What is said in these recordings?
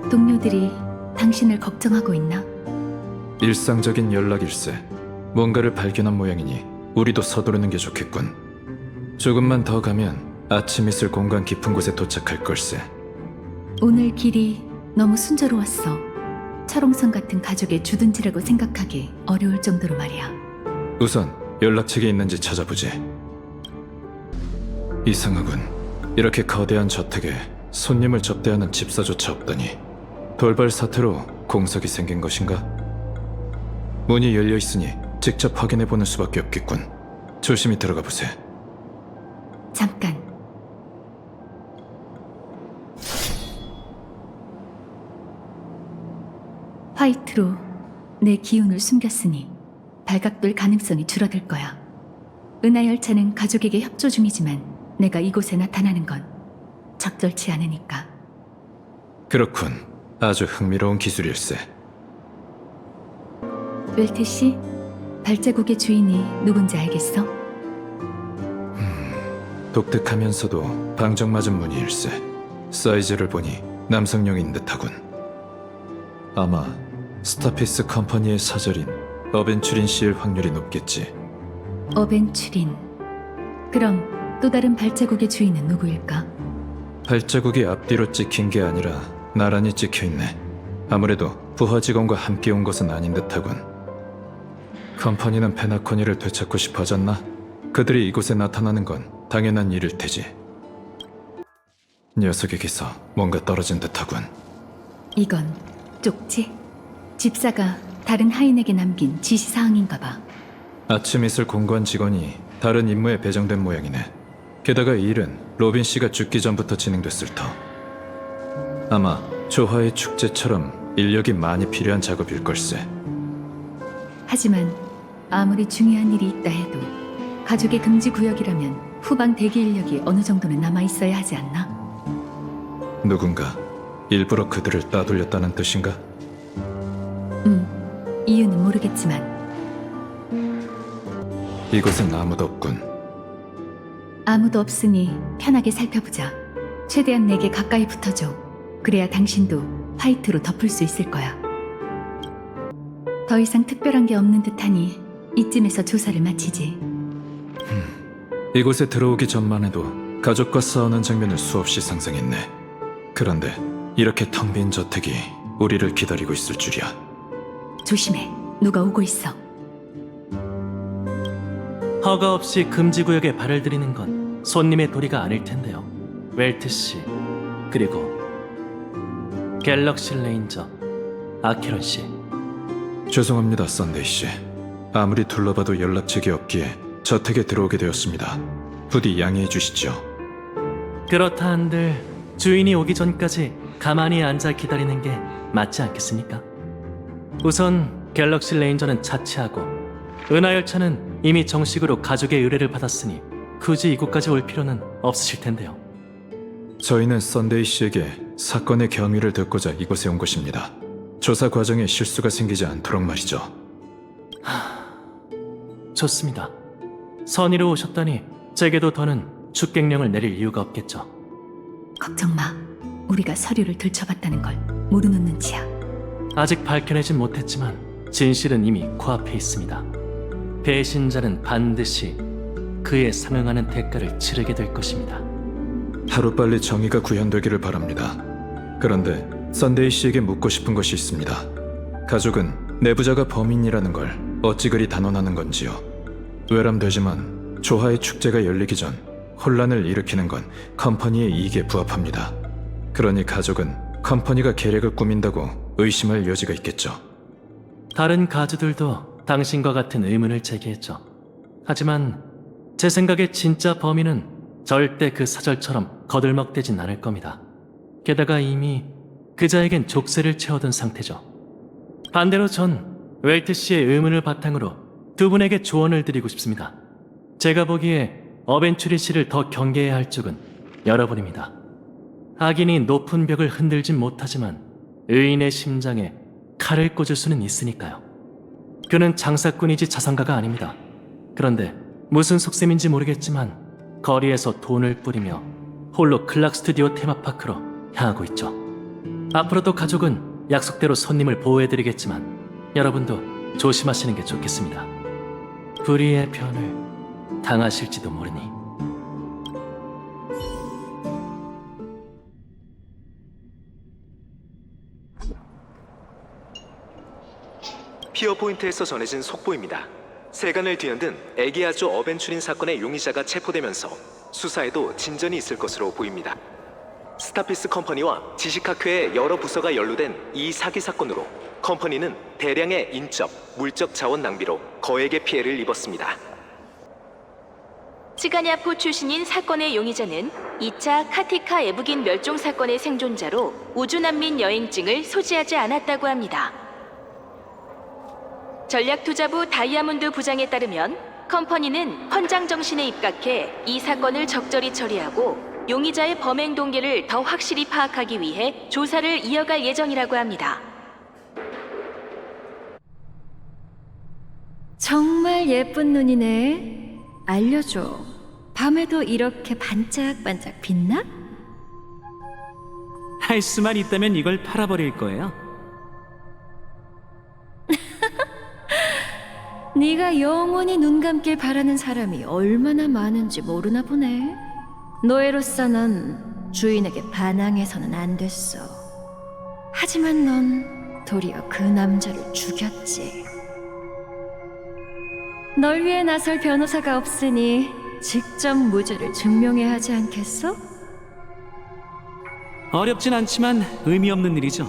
동료들이 당신을 걱정하고 있나? 일상적인 연락일세. 뭔가를 발견한 모양이니 우리도 서두르는 게 좋겠군. 조금만 더 가면 아침 있을 공간 깊은 곳에 도착할 걸세. 오늘 길이 너무 순조로웠어. 철옹성 같은 가족의 주둔지라고 생각하기 어려울 정도로 말이야. 우선 연락책이 있는지 찾아보지. 이상하군. 이렇게 거대한 저택에 손님을 접대하는 집사조차 없다니. 돌발 사태로 공석이 생긴 것인가? 문이 열려 있으니 직접 확인해보는 수밖에 없겠군. 조심히 들어가 보세. 잠깐. 화이트로 내 기운을 숨겼으니 발각될 가능성이 줄어들 거야. 은하열차는 가족에게 협조 중이지만 내가 이곳에 나타나는 건 적절치 않으니까. 그렇군. 아주 흥미로운 기술일세. 웰트 씨, 발자국의 주인이 누군지 알겠어? 독특하면서도 방정맞은 무늬일세. 사이즈를 보니 남성용인 듯하군. 아마 스타피스 컴퍼니의 사절인 어벤츄린 씨일 확률이 높겠지. 어벤츄린. 그럼 또 다른 발자국의 주인은 누구일까? 발자국이 앞뒤로 찍힌 게 아니라 나란히 찍혀있네. 아무래도 부하 직원과 함께 온 것은 아닌 듯하군. 컴퍼니는 페나코니를 되찾고 싶어 하잖나? 그들이 이곳에 나타나는 건 당연한 일일 테지. 녀석에게서 뭔가 떨어진 듯하군. 이건 쪽지? 집사가 다른 하인에게 남긴 지시사항인가 봐. 아침 이슬 공관 직원이 다른 임무에 배정된 모양이네. 게다가 이 일은 로빈 씨가 죽기 전부터 진행됐을 터. 아마 조화의 축제처럼 인력이 많이 필요한 작업일 걸세. 하지만 아무리 중요한 일이 있다 해도 가족의 금지 구역이라면 후방 대기 인력이 어느 정도는 남아있어야 하지 않나? 누군가 일부러 그들을 따돌렸다는 뜻인가? 이유는 모르겠지만 이곳엔 아무도 없군. 아무도 없으니 편하게 살펴보자. 최대한 내게 가까이 붙어줘. 그래야 당신도 화이트로 덮을 수 있을 거야. 더 이상 특별한 게 없는 듯하니 이쯤에서 조사를 마치지. 이곳에 들어오기 전만 해도 가족과 싸우는 장면을 수없이 상상했네. 그런데 이렇게 텅 빈 저택이 우리를 기다리고 있을 줄이야. 조심해. 누가 오고 있어. 허가 없이 금지구역에 발을 들이는 건 손님의 도리가 아닐 텐데요. 웰트 씨, 그리고 갤럭시 레인저 아케론 씨. 죄송합니다, 썬데이 씨. 아무리 둘러봐도 연락책이 없기에 저택에 들어오게 되었습니다. 부디 양해해 주시죠. 그렇다 한들 주인이 오기 전까지 가만히 앉아 기다리는 게 맞지 않겠습니까? 우선 갤럭시 레인저는 자취하고 은하열차는 이미 정식으로 가족의 의뢰를 받았으니 굳이 이곳까지 올 필요는 없으실 텐데요. 저희는 썬데이 씨에게 사건의 경위를 듣고자 이곳에 온 것입니다. 조사 과정에 실수가 생기지 않도록 말이죠. 좋습니다. 선의로 오셨다니 제게도 더는 축객령을 내릴 이유가 없겠죠. 걱정 마. 우리가 서류를 들춰봤다는 걸 모르는 눈치야. 아직 밝혀내진 못했지만 진실은 이미 코앞에 있습니다. 배신자는 반드시 그에 상응하는 대가를 치르게 될 것입니다. 하루빨리 정의가 구현되기를 바랍니다. 그런데 썬데이 씨에게 묻고 싶은 것이 있습니다. 가족은 내부자가 범인이라는 걸 어찌 그리 단언하는 건지요. 외람되지만 조화의 축제가 열리기 전 혼란을 일으키는 건 컴퍼니의 이익에 부합합니다. 그러니 가족은 컴퍼니가 계략을 꾸민다고 의심할 여지가 있겠죠. 다른 가주들도 당신과 같은 의문을 제기했죠. 하지만 제 생각에 진짜 범인은 절대 그 사절처럼 거들먹대진 않을 겁니다. 게다가 이미 그자에겐 족쇄를 채워둔 상태죠. 반대로 전 웰트 씨의 의문을 바탕으로 두 분에게 조언을 드리고 싶습니다. 제가 보기에 어벤츄리 씨를 더 경계해야 할 쪽은 여러분입니다. 악인이 높은 벽을 흔들진 못하지만 의인의 심장에 칼을 꽂을 수는 있으니까요. 그는 장사꾼이지 자선가가 아닙니다. 그런데 무슨 속셈인지 모르겠지만 거리에서 돈을 뿌리며 홀로 클락 스튜디오 테마파크로 향하고 있죠. 앞으로도 가족은 약속대로 손님을 보호해드리겠지만 여러분도 조심하시는 게 좋겠습니다. 불의의 변을 당하실지도 모르니. 피어포인트에서 전해진 속보입니다. 세간을 뒤흔든 에기아주 어벤추린 사건의 용의자가 체포되면서 수사에도 진전이 있을 것으로 보입니다. 스타피스 컴퍼니와 지시카크의 여러 부서가 연루된 이 사기 사건으로 컴퍼니는 대량의 인적, 물적 자원 낭비로 거액의 피해를 입었습니다. 츠가냐포 출신인 사건의 용의자는 2차 카티카 에부긴 멸종 사건의 생존자로 우주난민 여행증을 소지하지 않았다고 합니다. 전략투자부 다이아몬드 부장에 따르면 컴퍼니는 헌장 정신에 입각해 이 사건을 적절히 처리하고 용의자의 범행 동기를 더 확실히 파악하기 위해 조사를 이어갈 예정이라고 합니다. 정말 예쁜 눈이네. 알려줘. 밤에도 이렇게 반짝반짝 빛나? 할 수만 있다면 이걸 팔아버릴 거예요. 네가 영원히 눈 감길 바라는 사람이 얼마나 많은지 모르나 보네. 노예로서 넌 주인에게 반항해서는 안 됐어. 하지만 넌 도리어 그 남자를 죽였지. 널 위해 나설 변호사가 없으니 직접 무죄를 증명해야 하지 않겠어? 어렵진 않지만 의미 없는 일이죠.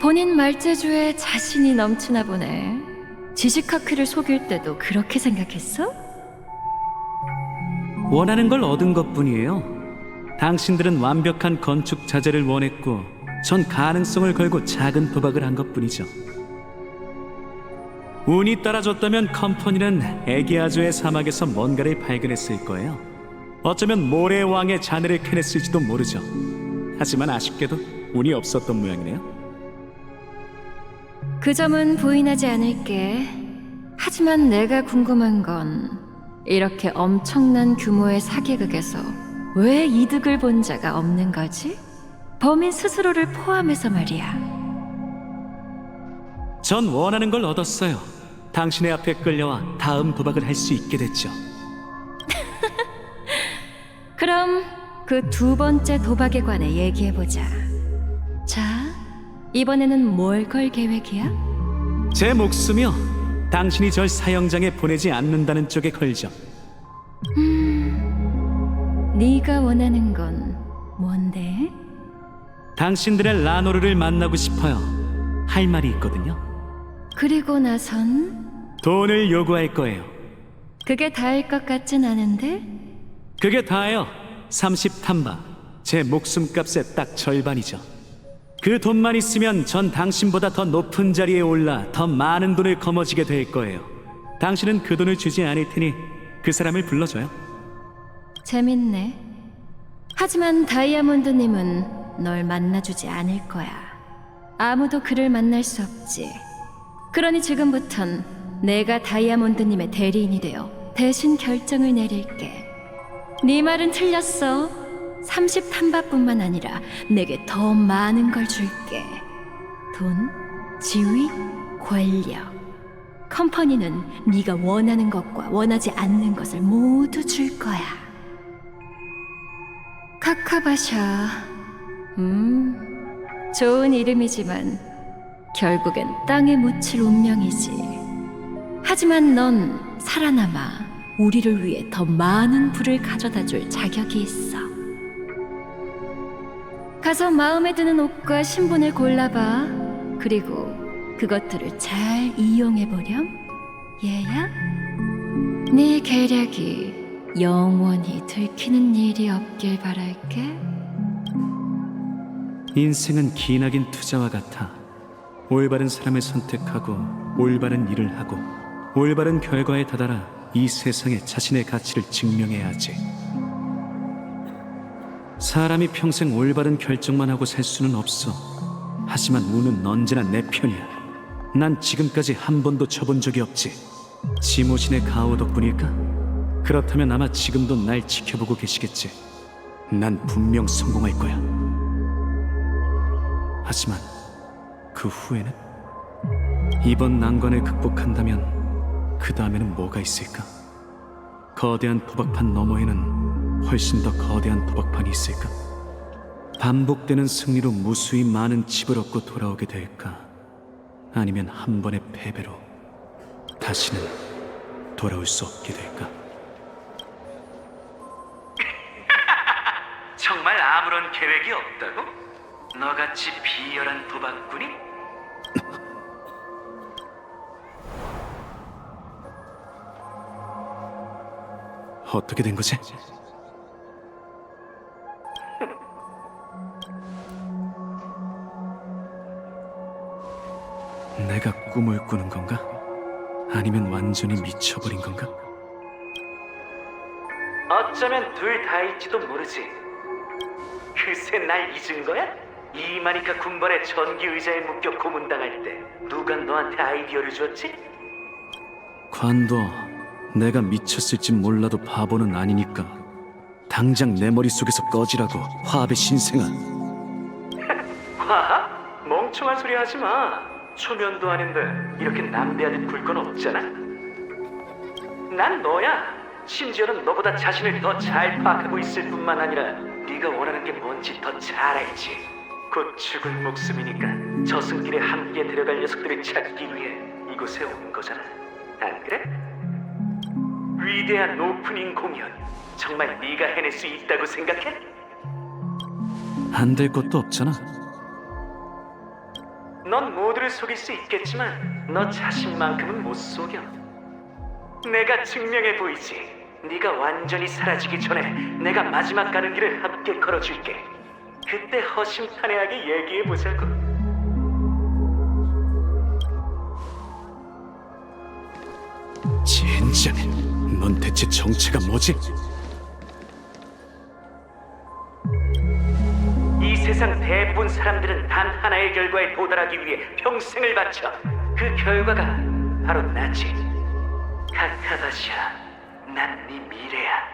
본인 말재주에 자신이 넘치나 보네. 지시카크를 속일 때도 그렇게 생각했어? 원하는 걸 얻은 것뿐이에요. 당신들은 완벽한 건축 자재를 원했고 전 가능성을 걸고 작은 도박을 한 것뿐이죠. 운이 따라줬다면 컴퍼니는 에기아주의 사막에서 뭔가를 발견했을 거예요. 어쩌면 모래의 왕의 자네를 캐냈을지도 모르죠. 하지만 아쉽게도 운이 없었던 모양이네요. 그 점은 부인하지 않을게. 하지만 내가 궁금한 건 이렇게 엄청난 규모의 사기극에서 왜 이득을 본 자가 없는 거지? 범인 스스로를 포함해서 말이야. 전 원하는 걸 얻었어요. 당신의 앞에 끌려와 다음 도박을 할 수 있게 됐죠. 그럼 그 두 번째 도박에 관해 얘기해보자. 자, 이번에는 뭘 걸 계획이야? 제 목숨이요. 당신이 절 사형장에 보내지 않는다는 쪽에 걸죠. 네가 원하는 건 뭔데? 당신들의 라노르를 만나고 싶어요. 할 말이 있거든요. 그리고 나선 돈을 요구할 거예요. 그게 다일 것 같진 않은데? 그게 다예요. 30탄바. 제 목숨값의 딱 절반이죠. 그 돈만 있으면 전 당신보다 더 높은 자리에 올라 더 많은 돈을 거머쥐게 될 거예요. 당신은 그 돈을 주지 않을 테니 그 사람을 불러줘요. 재밌네. 하지만 다이아몬드님은 널 만나주지 않을 거야. 아무도 그를 만날 수 없지. 그러니 지금부턴 내가 다이아몬드님의 대리인이 되어 대신 결정을 내릴게. 네 말은 틀렸어. 30탄바뿐만 아니라 내게 더 많은 걸 줄게. 돈, 지위, 권력. 컴퍼니는 네가 원하는 것과 원하지 않는 것을 모두 줄 거야. 카카바샤. 좋은 이름이지만 결국엔 땅에 묻힐 운명이지. 하지만 넌 살아남아 우리를 위해 더 많은 부를 가져다 줄 자격이 있어. 가서 마음에 드는 옷과 신분을 골라봐. 그리고 그것들을 잘 이용해보렴. 얘야? 네 계략이 영원히 들키는 일이 없길 바랄게. 인생은 기나긴 투자와 같아. 올바른 사람을 선택하고 올바른 일을 하고 올바른 결과에 다다라 이 세상에 자신의 가치를 증명해야 하지. 사람이 평생 올바른 결정만 하고 살 수는 없어. 하지만 운은 언제나 내 편이야. 난 지금까지 한 번도 져본 적이 없지. 지모신의 가오 덕분일까? 그렇다면 아마 지금도 날 지켜보고 계시겠지. 난 분명 성공할 거야. 하지만 그 후에는? 이번 난관을 극복한다면 그 다음에는 뭐가 있을까? 거대한 도박판 너머에는 훨씬 더 거대한 도박판이 있을까? 반복되는 승리로 무수히 많은 칩을 얻고 돌아오게 될까? 아니면 한 번의 패배로 다시는 돌아올 수 없게 될까? 정말 아무런 계획이 없다고? 너같이 비열한 도박꾼이? 어떻게 된 거지? 내가 꿈을 꾸는 건가? 아니면 완전히 미쳐버린 건가? 어쩌면 둘 다일지도 모르지. 글쎄 날 잊은 거야? 이마니카 군벌의 전기 의자에 묶여 고문당할 때 누가 너한테 아이디어를 줬지? 관도 내가 미쳤을지 몰라도 바보는 아니니까 당장 내 머릿속에서 꺼지라고, 화합의 신생아. 화합? 멍청한 소리 하지 마. 초면도 아닌데 이렇게 남대하듯 굴 건 없잖아. 난 너야. 심지어는 너보다 자신을 더 잘 파악하고 있을 뿐만 아니라 네가 원하는 게 뭔지 더 잘 알지. 곧 죽은 목숨이니까 저승길에 함께 데려갈 녀석들을 찾기 위해 이곳에 온 거잖아. 안 그래? 위대한 오프닝 공연 정말 네가 해낼 수 있다고 생각해? 안 될 것도 없잖아. 넌 모두를 속일 수 있겠지만 너 자신만큼은 못 속여. 내가 증명해 보이지. 네가 완전히 사라지기 전에 내가 마지막 가는 길을 함께 걸어줄게. 그때 허심탄회하게 얘기해 보자고. 젠장, 넌 대체 정체가 뭐지? 이 세상 대부분 사람들은 단 하나의 결과에 도달하기 위해 평생을 바쳐. 그 결과가 바로 나지. 카카바샤, 난 네 미래야.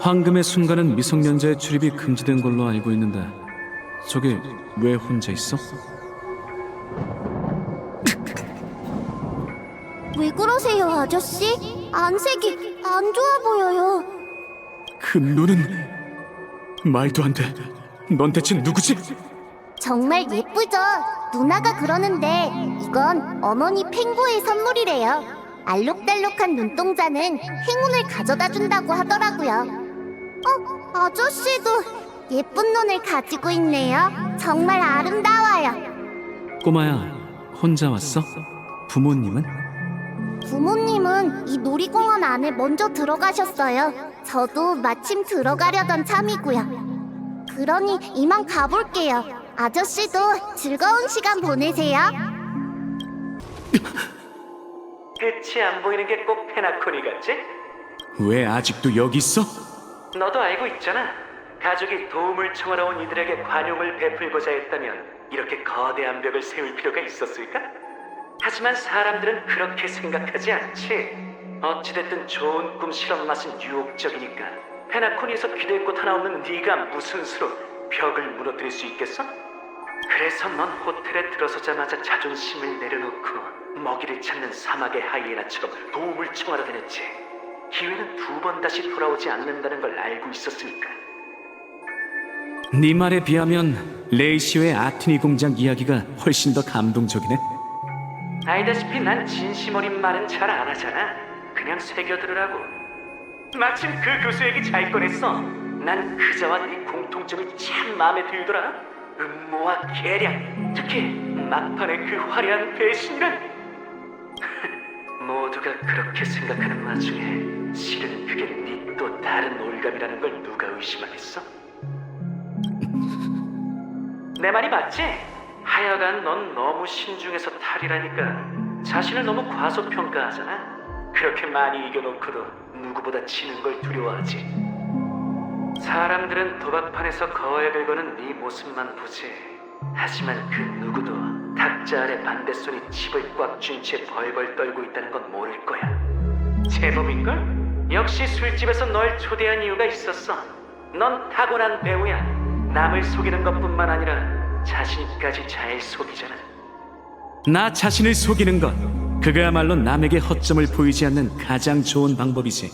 황금의 순간은 미성년자의 출입이 금지된 걸로 알고 있는데 저기 왜 혼자 있어? 왜 그러세요, 아저씨? 안색이 안 좋아 보여요. 그 눈은... 말도 안 돼. 넌 대체 누구지? 정말 예쁘죠? 누나가 그러는데 이건 어머니 펭구의 선물이래요. 알록달록한 눈동자는 행운을 가져다 준다고 하더라고요. 아저씨도 예쁜 눈을 가지고 있네요. 정말 아름다워요. 꼬마야, 혼자 왔어? 부모님은? 부모님은 이 놀이공원 안에 먼저 들어가셨어요. 저도 마침 들어가려던 참이고요. 그러니 이만 가볼게요. 아저씨도 즐거운 시간 보내세요. 끝이 안 보이는 게 꼭 페나코니 같지? 왜 아직도 여기 있어? 너도 알고 있잖아. 가족이 도움을 청하러 온 이들에게 관용을 베풀고자 했다면 이렇게 거대한 벽을 세울 필요가 있었을까? 하지만 사람들은 그렇게 생각하지 않지. 어찌됐든 좋은 꿈 실험 맛은 유혹적이니까. 페나코니에서 기댈 곳 하나 없는 네가 무슨 수로 벽을 무너뜨릴 수 있겠어? 그래서 넌 호텔에 들어서자마자 자존심을 내려놓고 먹이를 찾는 사막의 하이에나처럼 도움을 청하러 다녔지. 기회는 두 번 다시 돌아오지 않는다는 걸 알고 있었으니까. 네 말에 비하면 레이시오의 아티니 공장 이야기가 훨씬 더 감동적이네. 알다시피 난 진심 어린 말은 잘 안 하잖아. 그냥 새겨들으라고. 마침 그 교수 얘기 잘 꺼냈어. 난 그자와 네 공통점이 참 마음에 들더라. 음모와 계략, 특히 막판의 그 화려한 배신이란. 모두가 그렇게 생각하는 와중에 실은 그게 네 또 다른 올감이라는 걸 누가 의심하겠어? 내 말이 맞지? 하여간 넌 너무 신중해서 탈이라니까. 자신을 너무 과소평가하잖아. 그렇게 많이 이겨놓고도 누구보다 지는 걸 두려워하지. 사람들은 도박판에서 거액을 거는 네 모습만 보지. 하지만 그 누구도 탁자 아래 반대손이 칩을 꽉 쥔 채 벌벌 떨고 있다는 건 모를 거야. 제법인걸? 역시 술집에서 널 초대한 이유가 있었어. 넌 타고난 배우야. 남을 속이는 것뿐만 아니라 자신까지 잘 속이잖아. 나 자신을 속이는 것, 그거야말로 남에게 허점을 보이지 않는 가장 좋은 방법이지.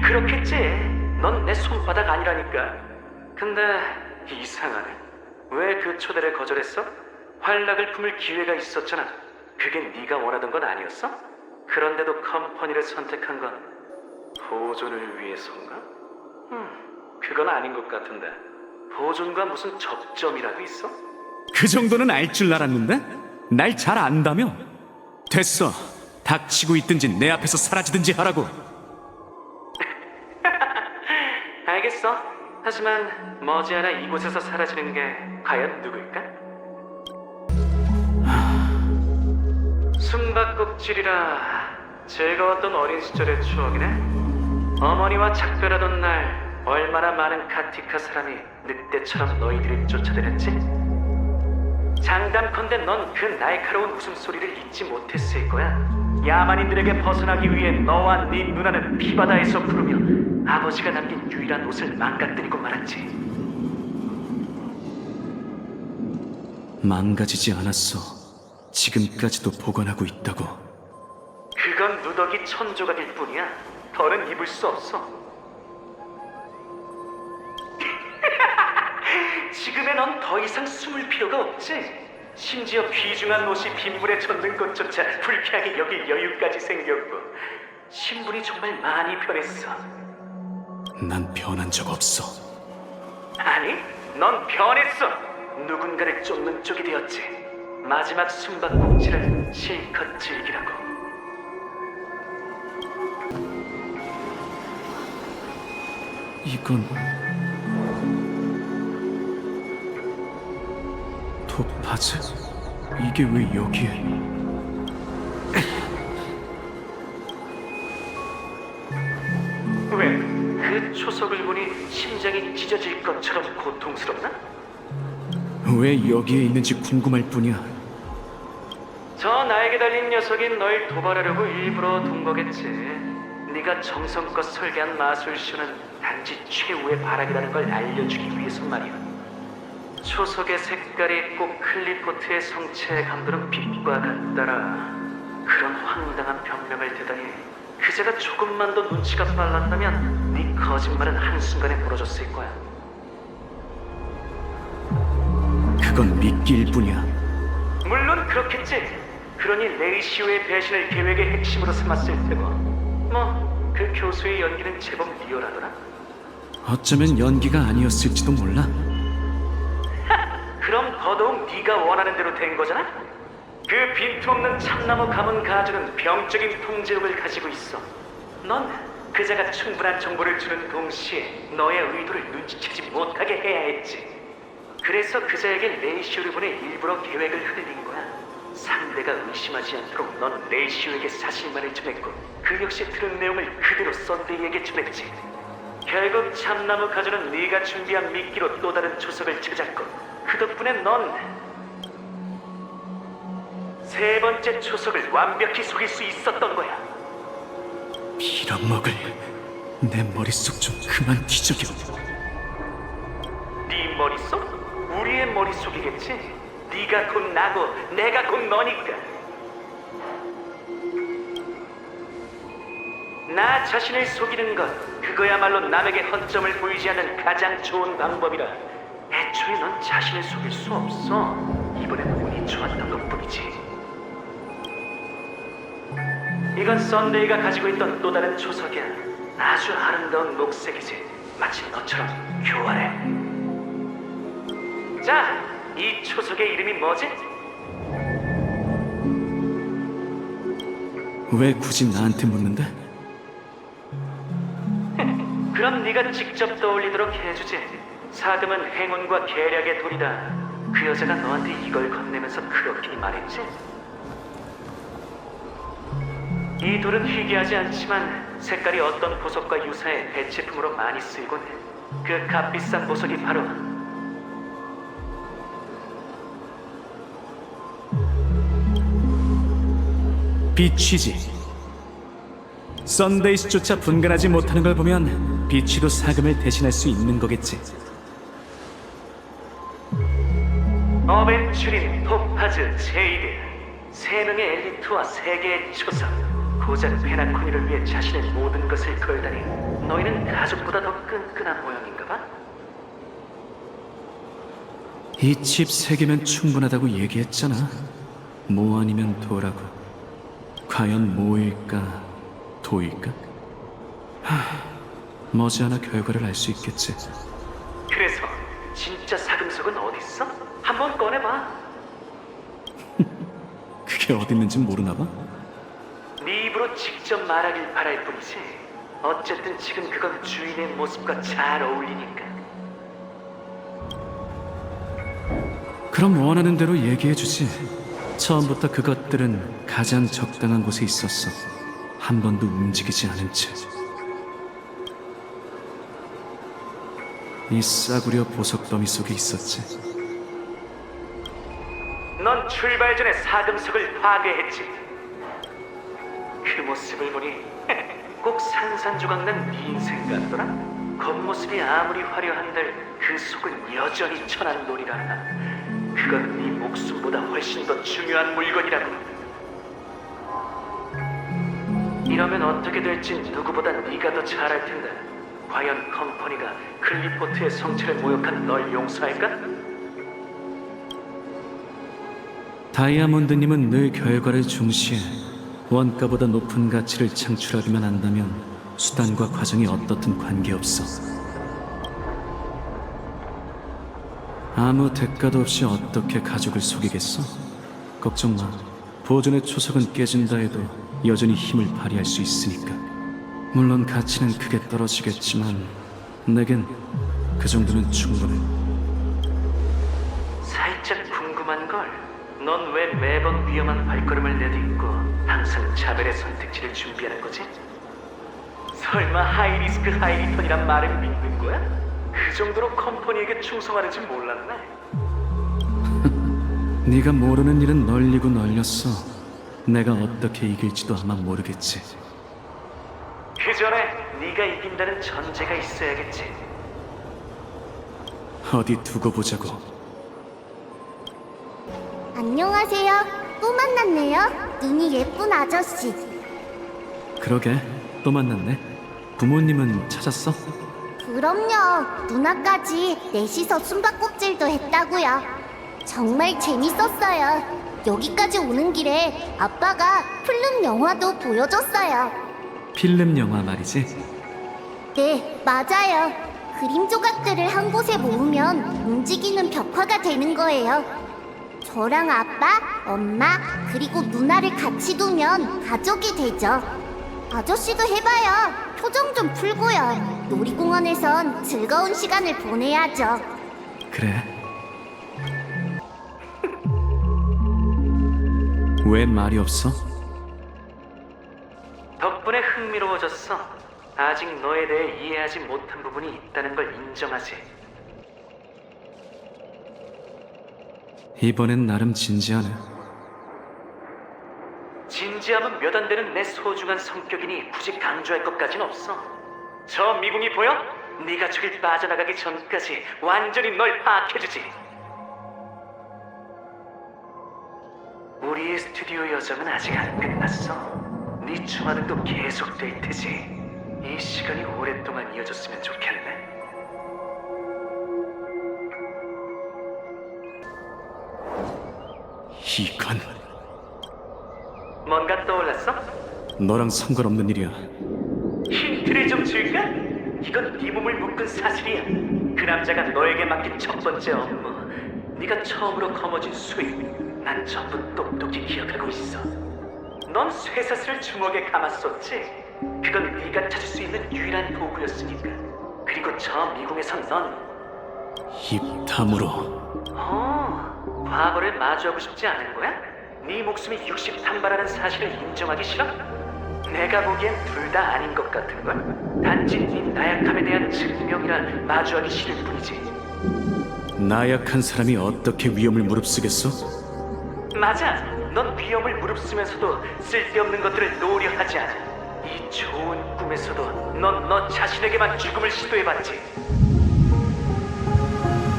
그렇겠지. 넌 내 손바닥 아니라니까. 근데 이상하네. 왜 그 초대를 거절했어? 활락을 품을 기회가 있었잖아. 그게 네가 원하던 건 아니었어? 그런데도 컴퍼니를 선택한 건 보존을 위해서인가? 그건 아닌 것 같은데. 보존과 무슨 접점이라도 있어? 그 정도는 알 줄 알았는데? 날 잘 안다며? 됐어. 닥치고 있든지 내 앞에서 사라지든지 하라고. 알겠어. 하지만 머지않아 이곳에서 사라지는 게 과연 누구일까? 숨바꼭질이라 즐거웠던 어린 시절의 추억이네. 어머니와 작별하던 날 얼마나 많은 카티카 사람이 늑대처럼 너희들을 쫓아다녔지? 장담컨대 넌 그 날카로운 웃음소리를 잊지 못했을 거야. 야만인들에게 벗어나기 위해 너와 네 누나는 피바다에서 부르며 아버지가 남긴 유일한 옷을 망가뜨리고 말았지. 망가지지 않았어. 지금까지도 보관하고 있다고. 그건 누더기 천조각일 뿐이야. 더는 입을 수 없어. 지금의 넌 더 이상 숨을 필요가 없지. 심지어 귀중한 옷이 빗물에 젖는 것조차 불쾌하게 여길 여유까지 생겼고 신분이 정말 많이 변했어. 난 변한 적 없어. 아니, 넌 변했어. 누군가를 쫓는 쪽이 되었지. 마지막 숨바꼭질을 실컷 즐기라고. 이건 토파즈? 이게 왜 여기에? 왜? 그 초석을 보니 심장이 찢어질 것처럼 고통스럽나? 왜 여기에 있는지 궁금할 뿐이야. 저 나에게 달린 녀석이 널 도발하려고 일부러 둔 거겠지. 네가 정성껏 설계한 마술쇼는 단지 최후의 바람이라는 걸 알려주기 위해서 말이야. 초석의 색깔이 꼭 클리포트의 성체에 감도는 빛과 같더라. 그런 황당한 변명을 대다니 그제가 조금만 더 눈치가 빨랐다면 네 거짓말은 한순간에 부러졌을 거야. 그건 미끼일 뿐이야. 물론 그렇겠지. 그러니 레이시오의 배신을 계획의 핵심으로 삼았을 테고. 뭐 그 교수의 연기는 제법 리얼하더라. 어쩌면 연기가 아니었을지도 몰라. 그럼 더더욱 네가 원하는 대로 된 거잖아? 그 빈틈없는 참나무 가문 가주는 병적인 통제력을 가지고 있어. 넌 그자가 충분한 정보를 주는 동시에 너의 의도를 눈치채지 못하게 해야 했지. 그래서 그자에게 레이시오를 보내 일부러 계획을 흘린 거야. 상대가 의심하지 않도록 넌 레이시오에게 사실만을 전했고 그 역시 들은 내용을 그대로 썬데이에게 전했지. 결국 참나무 가주는 네가 준비한 미끼로 또 다른 초석을 찾았고 그 덕분에 넌 세 번째 초석을 완벽히 속일 수 있었던 거야. 빌어먹을. 내 머릿속 좀 그만 뒤적여. 네 머릿속? 우리의 머릿속이겠지. 네가 곧 나고 내가 곧 너니까. 나 자신을 속이는 것, 그거야말로 남에게 허점을 보이지 않는 가장 좋은 방법이라. 애초에 넌 자신을 속일 수 없어. 이번엔 운이 좋았던 것뿐이지. 이건 썬데이가 가지고 있던 또 다른 초석이야. 아주 아름다운 녹색이지. 마치 너처럼 교활해. 자, 이 초석의 이름이 뭐지? 왜 굳이 나한테 묻는데? 그럼 네가 직접 떠올리도록 해주지. 사금은 행운과 계략의 돌이다. 그 여자가 너한테 이걸 건네면서 그렇게 말했지? 이 돌은 희귀하지 않지만 색깔이 어떤 보석과 유사해 대체품으로 많이 쓰이곤 해. 그 값비싼 보석이 바로 빛이지. 썬데이스조차 분간하지 못하는 걸 보면 비취도 사금을 대신할 수 있는 거겠지. 어벤츄린, 토파즈, 제이드 3명의 엘리트와 3개의 초석 고작 페나코니를 위해 자신의 모든 것을 걸다니 너희는 가족보다 더 끈끈한 모양인가 봐? 이 칩 3개면 충분하다고 얘기했잖아. 뭐 아니면 도라고. 과연 뭐일까, 도일까? 머지않아 결과를 알 수 있겠지. 그래서 진짜 사금속은 어딨어? 한번 꺼내봐. 그게 어딨는지 모르나 봐? 네 입으로 직접 말하길 바랄 뿐이지. 어쨌든 지금 그건 주인의 모습과 잘 어울리니까. 그럼 원하는 대로 얘기해주지. 처음부터 그것들은 가장 적당한 곳에 있었어. 한 번도 움직이지 않은 채. 이 싸구려 보석 더미 속에 있었지. 넌 출발 전에 사금속을 파괴했지. 그 모습을 보니 꼭 산산조각난 네 인생 같더라. 겉모습이 아무리 화려한들 그 속은 여전히 천한 놀이라. 그건 네 목숨보다 훨씬 더 중요한 물건이라고. 이러면 어떻게 될지 누구보다 네가 더 잘 알 텐데. 과연 컴퍼니가 클리포트의 성체를 모욕한 널 용서할까? 다이아몬드님은 늘 결과를 중시해 원가보다 높은 가치를 창출하기만 한다면 수단과 과정이 어떻든 관계없어. 아무 대가도 없이 어떻게 가족을 속이겠어? 걱정 마. 보존의 초석은 깨진다 해도 여전히 힘을 발휘할 수 있으니까. 물론 가치는 크게 떨어지겠지만 내겐 그 정도는 충분해. 살짝 궁금한 걸. 넌 왜 매번 위험한 발걸음을 내딛고 항상 차별의 선택지를 준비하는 거지? 설마 하이리스크 하이리턴이란 말을 믿는 거야? 그 정도로 컴퍼니에게 충성하는지 몰랐네. 네가 모르는 일은 널리고 널렸어. 내가 어떻게 이길지도 아마 모르겠지. 그 전에 네가 이긴다는 전제가 있어야겠지. 어디 두고 보자고. 안녕하세요. 또 만났네요. 눈이 예쁜 아저씨. 그러게, 또 만났네. 부모님은 찾았어? 그럼요. 누나까지 넷이서 숨바꼭질도 했다고요. 정말 재밌었어요. 여기까지 오는 길에 아빠가 필름 영화도 보여줬어요. 필름 영화 말이지? 네, 맞아요. 그림 조각들을 한 곳에 모으면 움직이는 벽화가 되는 거예요. 저랑 아빠, 엄마, 그리고 누나를 같이 두면 가족이 되죠. 아저씨도 해봐요. 표정 좀 풀고요. 놀이공원에선 즐거운 시간을 보내야죠. 그래. 왜 말이 없어? 덕분에 흥미로워졌어. 아직 너에 대해 이해하지 못한 부분이 있다는 걸 인정하지. 이번엔 나름 진지하네. 진지하면 몇 안 되는 내 소중한 성격이니 굳이 강조할 것까진 없어. 저 미궁이 보여? 네가 저길 빠져나가기 전까지 완전히 널 파악해주지. 우리의 스튜디오 여정은 아직 안 끝났어. 네 주마등도 계속될 테지. 이 시간이 오랫동안 이어졌으면 좋겠네. 이건 뭔가 떠올랐어? 너랑 상관없는 일이야. 힌트를 좀 줄까? 이건 네 몸을 묶은 사실이야. 그 남자가 너에게 맡긴 첫 번째 업무. 네가 처음으로 거머쥔 수익. 난 전부 똑똑히 기억하고 있어. 넌 쇠사슬을 주먹에 감았었지. 그건 네가 찾을 수 있는 유일한 도구였으니까. 그리고 저 미궁에선 넌 입 다물어. 과거를 마주하고 싶지 않은 거야? 네 목숨이 60탄바라는 사실을 인정하기 싫어? 내가 보기엔 둘 다 아닌 것 같은걸? 단지 네 나약함에 대한 증명이라 마주하기 싫을 뿐이지. 나약한 사람이 어떻게 위험을 무릅쓰겠어? 맞아. 넌 위험을 무릅쓰면서도 쓸데없는 것들을 노려 하지 않아. 이 좋은 꿈에서도 넌 너 자신에게만 죽음을 시도해봤지.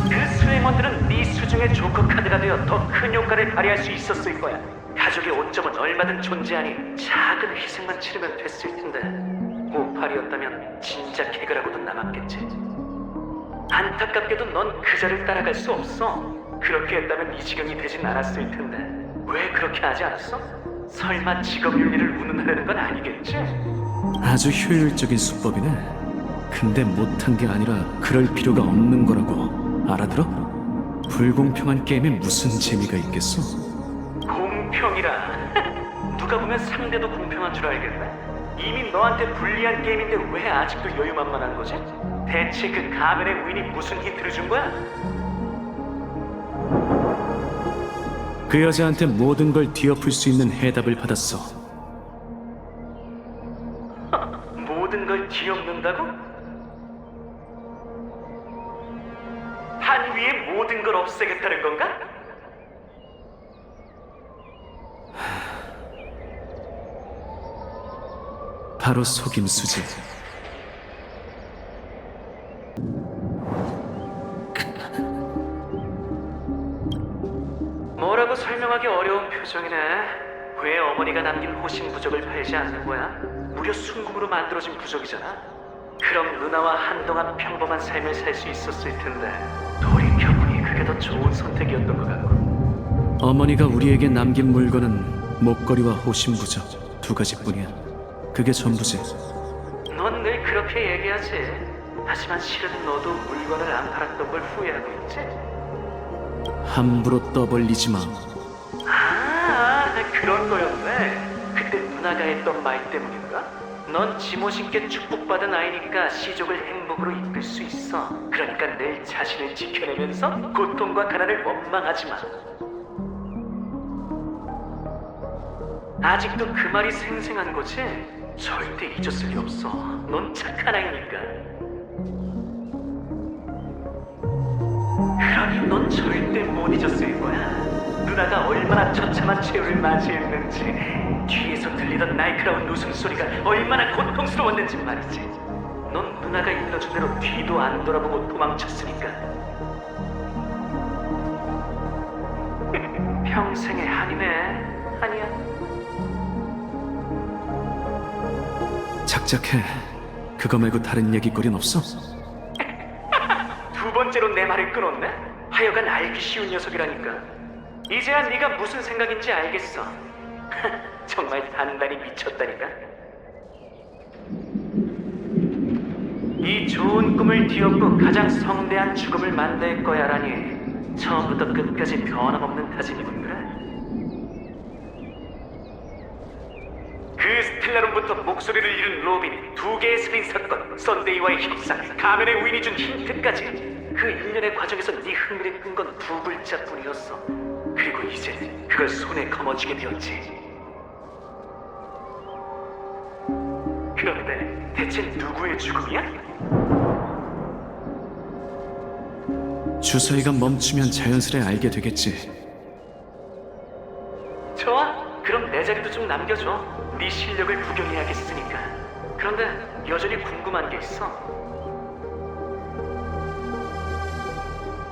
그 수행원들은 네 수중의 조커 카드가 되어 더 큰 효과를 발휘할 수 있었을 거야. 가족의 오점은 얼마든 존재하니 작은 희생만 치르면 됐을 텐데 58이었다면 진짜 개그라고도 남았겠지. 안타깝게도 넌 그자를 따라갈 수 없어. 그렇게 했다면 이 지경이 되진 않았을 텐데 왜 그렇게 하지 않았어? 설마 직업 윤리를 운운하려는 건 아니겠지? 아주 효율적인 수법이네. 근데 못한 게 아니라 그럴 필요가 없는 거라고 알아들어? 불공평한 게임에 무슨 재미가 있겠어? 공평이라. 누가 보면 상대도 공평한 줄 알겠네. 이미 너한테 불리한 게임인데 왜 아직도 여유만만한 거지? 대체 그 가면의 우인이 무슨 힌트를 준 거야? 그 여자한테 모든 걸 뒤엎을 수 있는 해답을 받았어. 모든 걸 뒤엎는다고? 한 위에 모든 걸 없애겠다는 건가? 바로 속임수지. 뭐라고 설명하기 어려운 표정이네. 왜 어머니가 남긴 호신 부적을 팔지 않는 거야? 무려 순금으로 만들어진 부적이잖아. 그럼 누나와 한동안 평범한 삶을 살 수 있었을 텐데 돌이켜보니 그게 더 좋은 선택이었던 것 같고. 어머니가 우리에게 남긴 물건은 목걸이와 호신부적 두 가지뿐이야. 그게 전부지. 넌 늘 그렇게 얘기하지. 하지만 실은 너도 물건을 안 팔았던 걸 후회하고 있지? 함부로 떠벌리지 마. 그런 거였네. 그때 누나가 했던 말 때문인가? 넌 지모신께 축복받은 아이니까 시족을 행복으로 이끌 수 있어. 그러니까 늘 자신을 지켜내면서 고통과 가난을 원망하지 마. 아직도 그 말이 생생한 거지? 절대 잊었을 리 없어. 넌 착한 아이니까. 그러니 넌 절대 못 잊었을 거야. 누나가 얼마나 처참한 최후를 맞이했는지, 뒤에서 들리던 날카로운 웃음소리가 얼마나 고통스러웠는지 말이지. 넌 누나가 일러준 대로 뒤도 안 돌아보고 도망쳤으니까. 평생의 한이네. 아니야. 착착해. 그거 말고 다른 얘기거리는 없어? 두 번째로 내 말을 끊었네? 하여간 알기 쉬운 녀석이라니까. 이제야 네가 무슨 생각인지 알겠어. 정말 단단히 미쳤다니까. 이 좋은 꿈을 뒤엎고 가장 성대한 죽음을 만들 거야라니 처음부터 끝까지 변함없는 다짐이군. 그래? 그 스텔라론부터 목소리를 잃은 로빈, 두 개의 살인 사건, 썬데이와의 협상, 가면의 우인이 준 힌트까지 그 일련의 과정에서 네 흥미를 끈 건 두 글자뿐이었어. 그리고 이제 그걸 손에 거머쥐게 되었지. 그런데 대체 누구의 죽음이야? 주사위가 멈추면 자연스레 알게 되겠지. 좋아. 그럼 내 자리도 좀 남겨줘. 네 실력을 구경해야겠으니까. 그런데 여전히 궁금한 게 있어.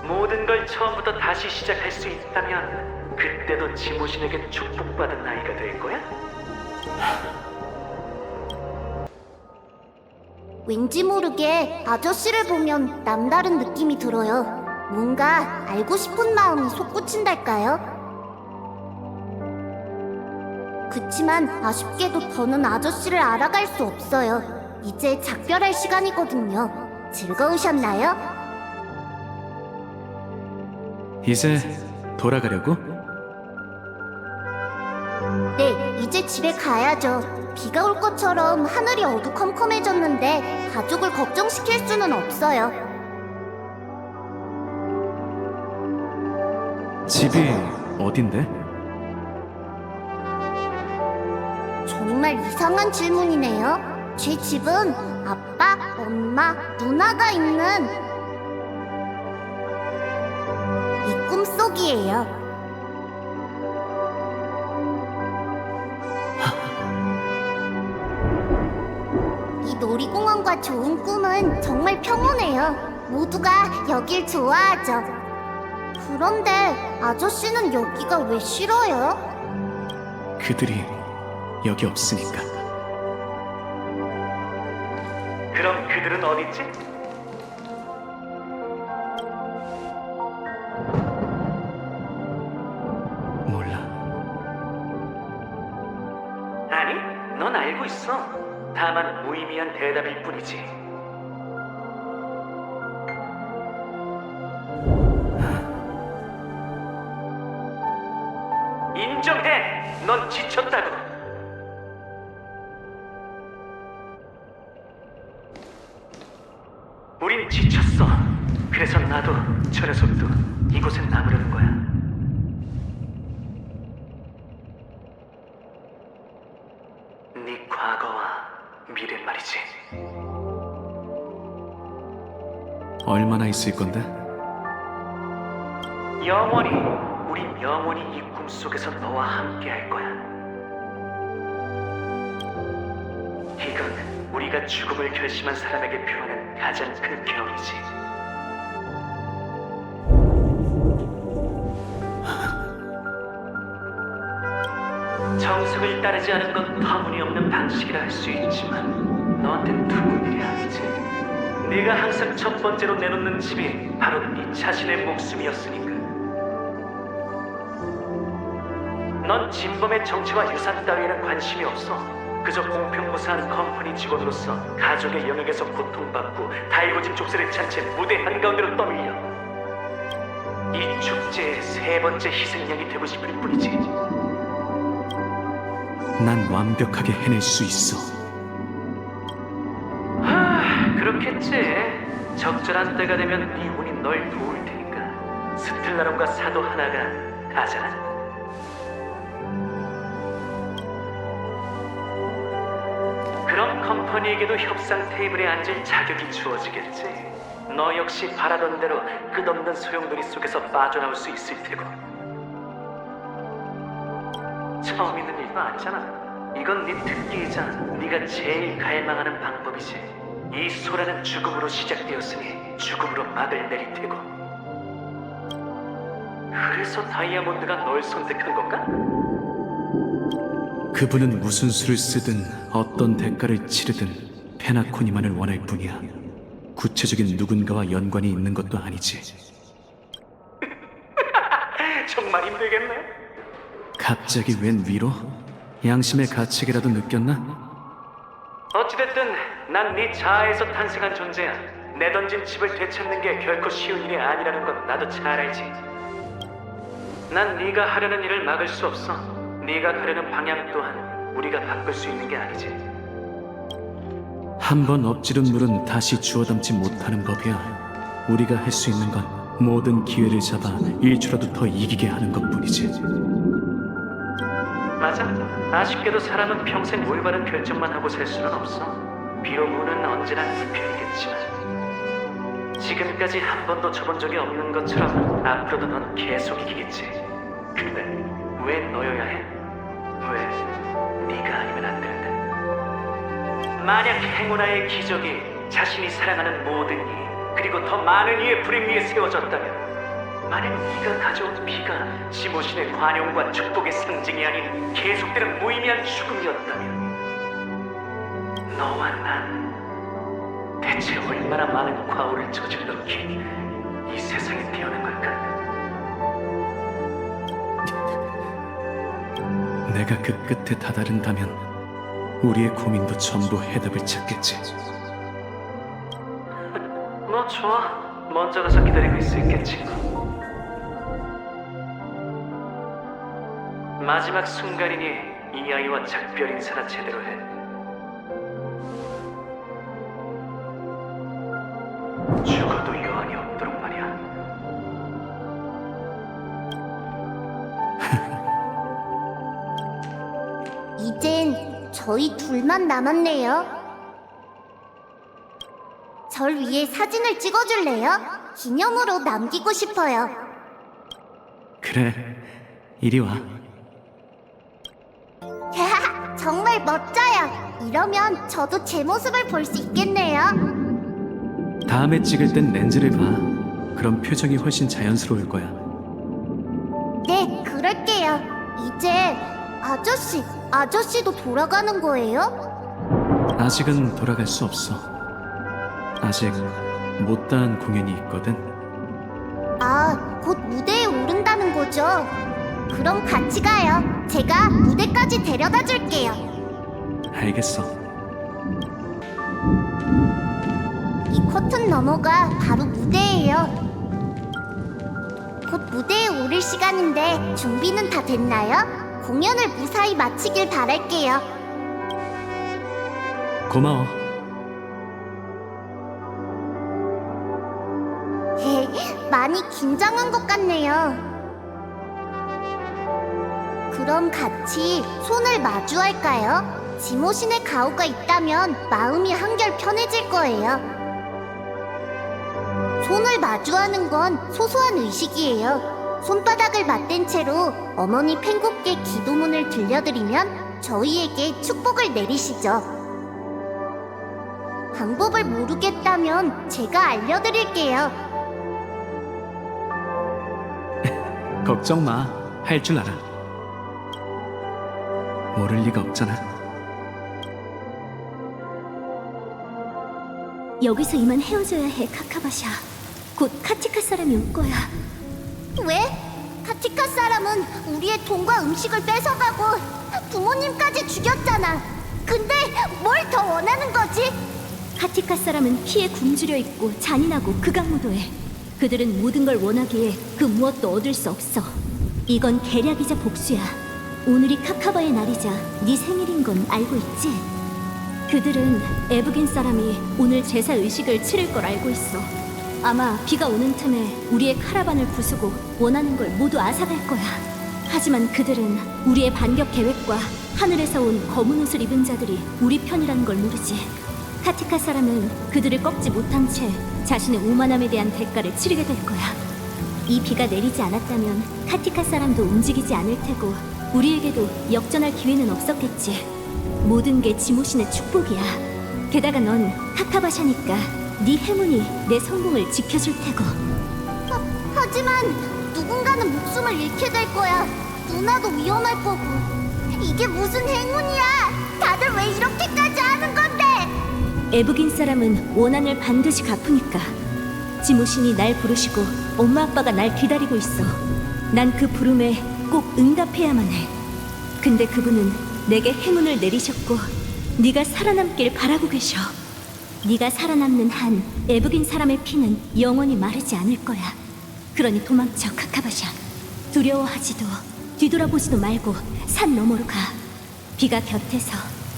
모든 걸 처음부터 다시 시작할 수 있다면 그때도 지모신에게 축복받은 나이가 될 거야? 왠지 모르게 아저씨를 보면 남다른 느낌이 들어요. 뭔가 알고 싶은 마음이 솟구친달까요? 그치만 아쉽게도 더는 아저씨를 알아갈 수 없어요. 이제 작별할 시간이거든요. 즐거우셨나요? 이제 돌아가려고? 네, 이제 집에 가야죠. 비가 올 것처럼 하늘이 어두컴컴해졌는데 가족을 걱정시킬 수는 없어요. 집이 어딘데? 정말 이상한 질문이네요. 제 집은 아빠, 엄마, 누나가 있는 이 꿈속이에요. 놀이공원과 좋은 꿈은 정말 평온해요. 모두가 여길 좋아하죠. 그런데 아저씨는 여기가 왜 싫어요? 그들이 여기 없으니까. 그럼 그들은 어딨지? 몰라. 아니, 넌 알고 있어. 다만 무의미한 대답일 뿐이지. 인정해! 넌 지쳤다고! 우린 지쳤어. 그래서 나도 저 녀석도 이곳에 남으려는 거야. 네 과거와 미래 말이지. 얼마나 있을 건데? 영원히, 우린 영원히 이 꿈속에서 너와 함께 할 거야. 이건 우리가 죽음을 결심한 사람에게 표하는 가장 큰 경이지. 정석을 따르지 않은 건 터무니없는 방식이라 할 수 있지만 너한텐 드문 일이 아니지. 네가 항상 첫 번째로 내놓는 집이 바로 네 자신의 목숨이었으니까. 넌 진범의 정체와 유산 따위에는 관심이 없어. 그저 공평무사한 컴퍼니 직원으로서 가족의 영역에서 고통받고 달궈진 족쇄를 찬 채 무대 한가운데로 떠밀려 이 축제의 세 번째 희생양이 되고 싶을 뿐이지. 난 완벽하게 해낼 수 있어. 그렇겠지. 적절한 때가 되면 네 운이 널 도울 테니까. 스텔라론과 사도 하나가 가잖아. 그럼 컴퍼니에게도 협상 테이블에 앉을 자격이 주어지겠지. 너 역시 바라던 대로 끝없는 소용돌이 속에서 빠져나올 수 있을 테고. 처음 있는 일도 아니잖아. 이건 네 특기이자 네가 제일 갈망하는 방법이지. 이 소라는 죽음으로 시작되었으니 죽음으로 막을 내릴 테고. 그래서 다이아몬드가 널 선택한 건가? 그분은 무슨 수를 쓰든 어떤 대가를 치르든 페나코니만을 원할 뿐이야. 구체적인 누군가와 연관이 있는 것도 아니지. 정말 힘들겠네. 갑자기 웬 위로? 양심의 가책이라도 느꼈나? 어찌됐든 난 네 자아에서 탄생한 존재야. 내던진 칩을 되찾는 게 결코 쉬운 일이 아니라는 건 나도 잘 알지. 난 네가 하려는 일을 막을 수 없어. 네가 가려는 방향 또한 우리가 바꿀 수 있는 게 아니지. 한 번 엎지른 물은 다시 주워 담지 못하는 법이야. 우리가 할 수 있는 건 모든 기회를 잡아 1초라도 더 이기게 하는 것뿐이지. 맞아. 아쉽게도 사람은 평생 올바른 결정만 하고 살 수는 없어. 비록 운은 언제나 네 편이겠지만 지금까지 한 번도 져본 적이 없는 것처럼 앞으로도 넌 계속 이기겠지. 근데 왜 너여야 해? 왜 네가 아니면 안 되는데? 만약 행운아의 기적이 자신이 사랑하는 모든 이 그리고 더 많은 이의 불행 위에 세워졌다면, 만약 네가 가져온 비가 지모신의 관용과 축복의 상징이 아닌 계속되는 무의미한 죽음이었다면, 너와 난 대체 얼마나 많은 과오를 저질렀기에 이 세상에 태어난 걸까? 내가 그 끝에 다다른다면 우리의 고민도 전부 해답을 찾겠지. 뭐 좋아. 먼저 가서 기다리고 있을게, 친구. 마지막 순간이니 이 아이와 작별 인사나 제대로 해. 죽어도 여한이 없도록 말이야. 이젠 저희 둘만 남았네요. 절 위해 사진을 찍어줄래요? 기념으로 남기고 싶어요. 그래, 이리 와. 정말 멋져요. 이러면 저도 제 모습을 볼 수 있겠네요. 다음에 찍을 땐 렌즈를 봐. 그럼 표정이 훨씬 자연스러울 거야. 네, 그럴게요. 이제 아저씨도 돌아가는 거예요? 아직은 돌아갈 수 없어. 아직 못다한 공연이 있거든. 곧 무대에 오른다는 거죠? 그럼 같이 가요. 제가 무대까지 데려다 줄게요. 알겠어. 이 커튼 너머가 바로 무대예요. 곧 무대에 오를 시간인데 준비는 다 됐나요? 공연을 무사히 마치길 바랄게요. 고마워. 많이 긴장한 것 같네요. 그럼 같이 손을 마주할까요? 지모신의 가오가 있다면 마음이 한결 편해질 거예요. 손을 마주하는 건 소소한 의식이에요. 손바닥을 맞댄 채로 어머니 팽국계 기도문을 들려드리면 저희에게 축복을 내리시죠. 방법을 모르겠다면 제가 알려드릴게요. 걱정 마. 할 줄 알아. 모를 리가 없잖아. 여기서 이만 헤어져야 해, 카카바샤. 곧 카티카 사람이 올 거야. 왜? 카티카 사람은 우리의 돈과 음식을 뺏어가고 부모님까지 죽였잖아. 근데 뭘 더 원하는 거지? 카티카 사람은 피에 굶주려 있고 잔인하고 극악무도해. 그들은 모든 걸 원하기에 그 무엇도 얻을 수 없어. 이건 계략이자 복수야. 오늘이 카카바의 날이자 네 생일인 건 알고 있지? 그들은 에브긴 사람이 오늘 제사 의식을 치를 걸 알고 있어. 아마 비가 오는 틈에 우리의 카라반을 부수고 원하는 걸 모두 앗아갈 거야. 하지만 그들은 우리의 반격 계획과 하늘에서 온 검은 옷을 입은 자들이 우리 편이라는 걸 모르지. 카티카 사람은 그들을 꺾지 못한 채 자신의 오만함에 대한 대가를 치르게 될 거야. 이 비가 내리지 않았다면 카티카 사람도 움직이지 않을 테고 우리에게도 역전할 기회는 없었겠지. 모든 게 지모신의 축복이야. 게다가 넌 카카바샤니까 네 행운이 내 성공을 지켜줄 테고. 하지만 누군가는 목숨을 잃게 될 거야. 누나도 위험할 거고. 이게 무슨 행운이야? 다들 왜 이렇게까지 하는 건데? 에브긴 사람은 원한을 반드시 갚으니까. 지모신이 날 부르시고 엄마 아빠가 날 기다리고 있어. 난 그 부름에 꼭 응답해야만 해. 근데 그분은 내게 행운을 내리셨고 네가 살아남길 바라고 계셔. 네가 살아남는 한 에브긴 사람의 피는 영원히 마르지 않을 거야. 그러니 도망쳐, 카카바샤. 두려워하지도 뒤돌아보지도 말고 산 너머로 가. 비가 곁에서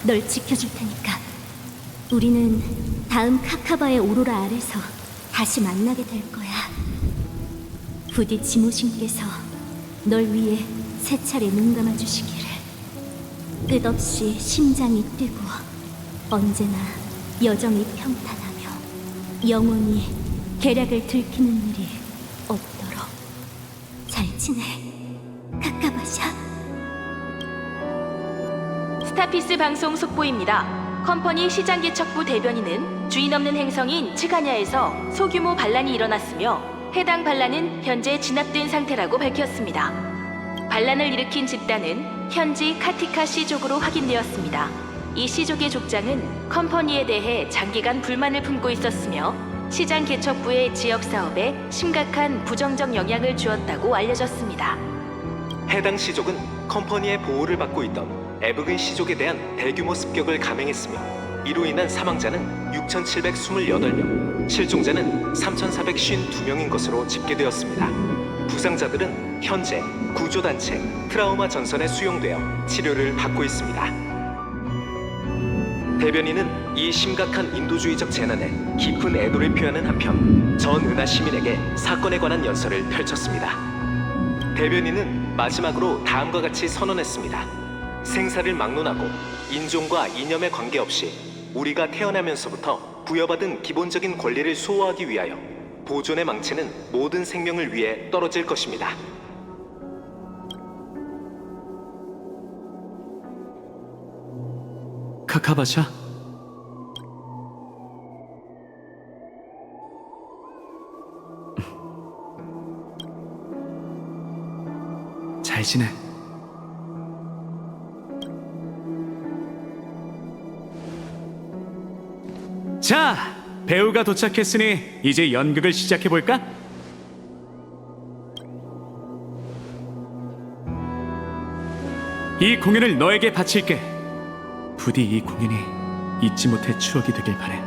널 지켜줄 테니까. 우리는 다음 카카바의 오로라 아래서 다시 만나게 될 거야. 부디 지모신께서 널 위해 세 차례 눈 감아주시기를. 끝없이 심장이 뛰고 언제나 여정이 평탄하며 영원히 계략을 들키는 일이 없도록. 잘 지내, 카카바샤. 스타피스 방송 속보입니다. 컴퍼니 시장개척부 대변인은 주인 없는 행성인 츠가냐에서 소규모 반란이 일어났으며 해당 반란은 현재 진압된 상태라고 밝혔습니다. 반란을 일으킨 집단은 현지 카티카 C족으로 확인되었습니다. 이 C족의 족장은 컴퍼니에 대해 장기간 불만을 품고 있었으며 시장 개척부의 지역 사업에 심각한 부정적 영향을 주었다고 알려졌습니다. 해당 시족은 컴퍼니의 보호를 받고 있던 에브근 시족에 대한 대규모 습격을 감행했으며 이로 인한 사망자는 6,728명, 실종자는 3,452명인 것으로 집계되었습니다. 부상자들은 현재 구조단체 트라우마 전선에 수용되어 치료를 받고 있습니다. 대변인은 이 심각한 인도주의적 재난에 깊은 애도를 표하는 한편 전 은하 시민에게 사건에 관한 연설을 펼쳤습니다. 대변인은 마지막으로 다음과 같이 선언했습니다. 생사를 막론하고 인종과 이념에 관계없이 우리가 태어나면서부터 부여받은 기본적인 권리를 수호하기 위하여 보존의 망치는 모든 생명을 위해 떨어질 것입니다. 카카바샤? 잘 지내. 자, 배우가 도착했으니 이제 연극을 시작해볼까? 이 공연을 너에게 바칠게. 부디 이 공연이 잊지 못할 추억이 되길 바래.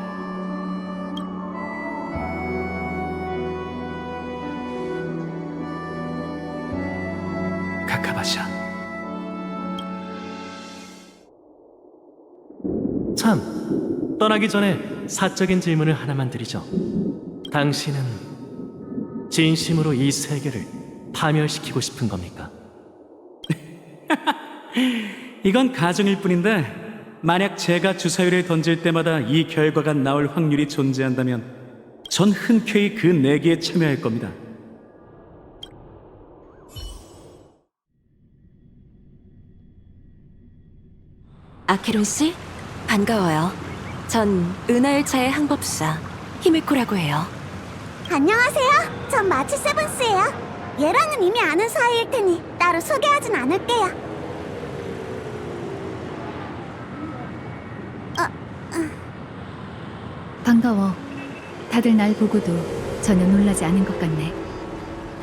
카카바샤. 참, 떠나기 전에 사적인 질문을 하나만 드리죠. 당신은 진심으로 이 세계를 파멸시키고 싶은 겁니까? 이건 가정일 뿐인데 만약 제가 주사위를 던질 때마다 이 결과가 나올 확률이 존재한다면 전 흔쾌히 그 내기에 참여할 겁니다. 아케론 씨, 반가워요. 전 은하열차의 항법사 히미코라고 해요. 안녕하세요. 전 마치 세븐스예요. 얘랑은 이미 아는 사이일 테니 따로 소개하진 않을게요. 반가워. 다들 날 보고도 전혀 놀라지 않은 것 같네.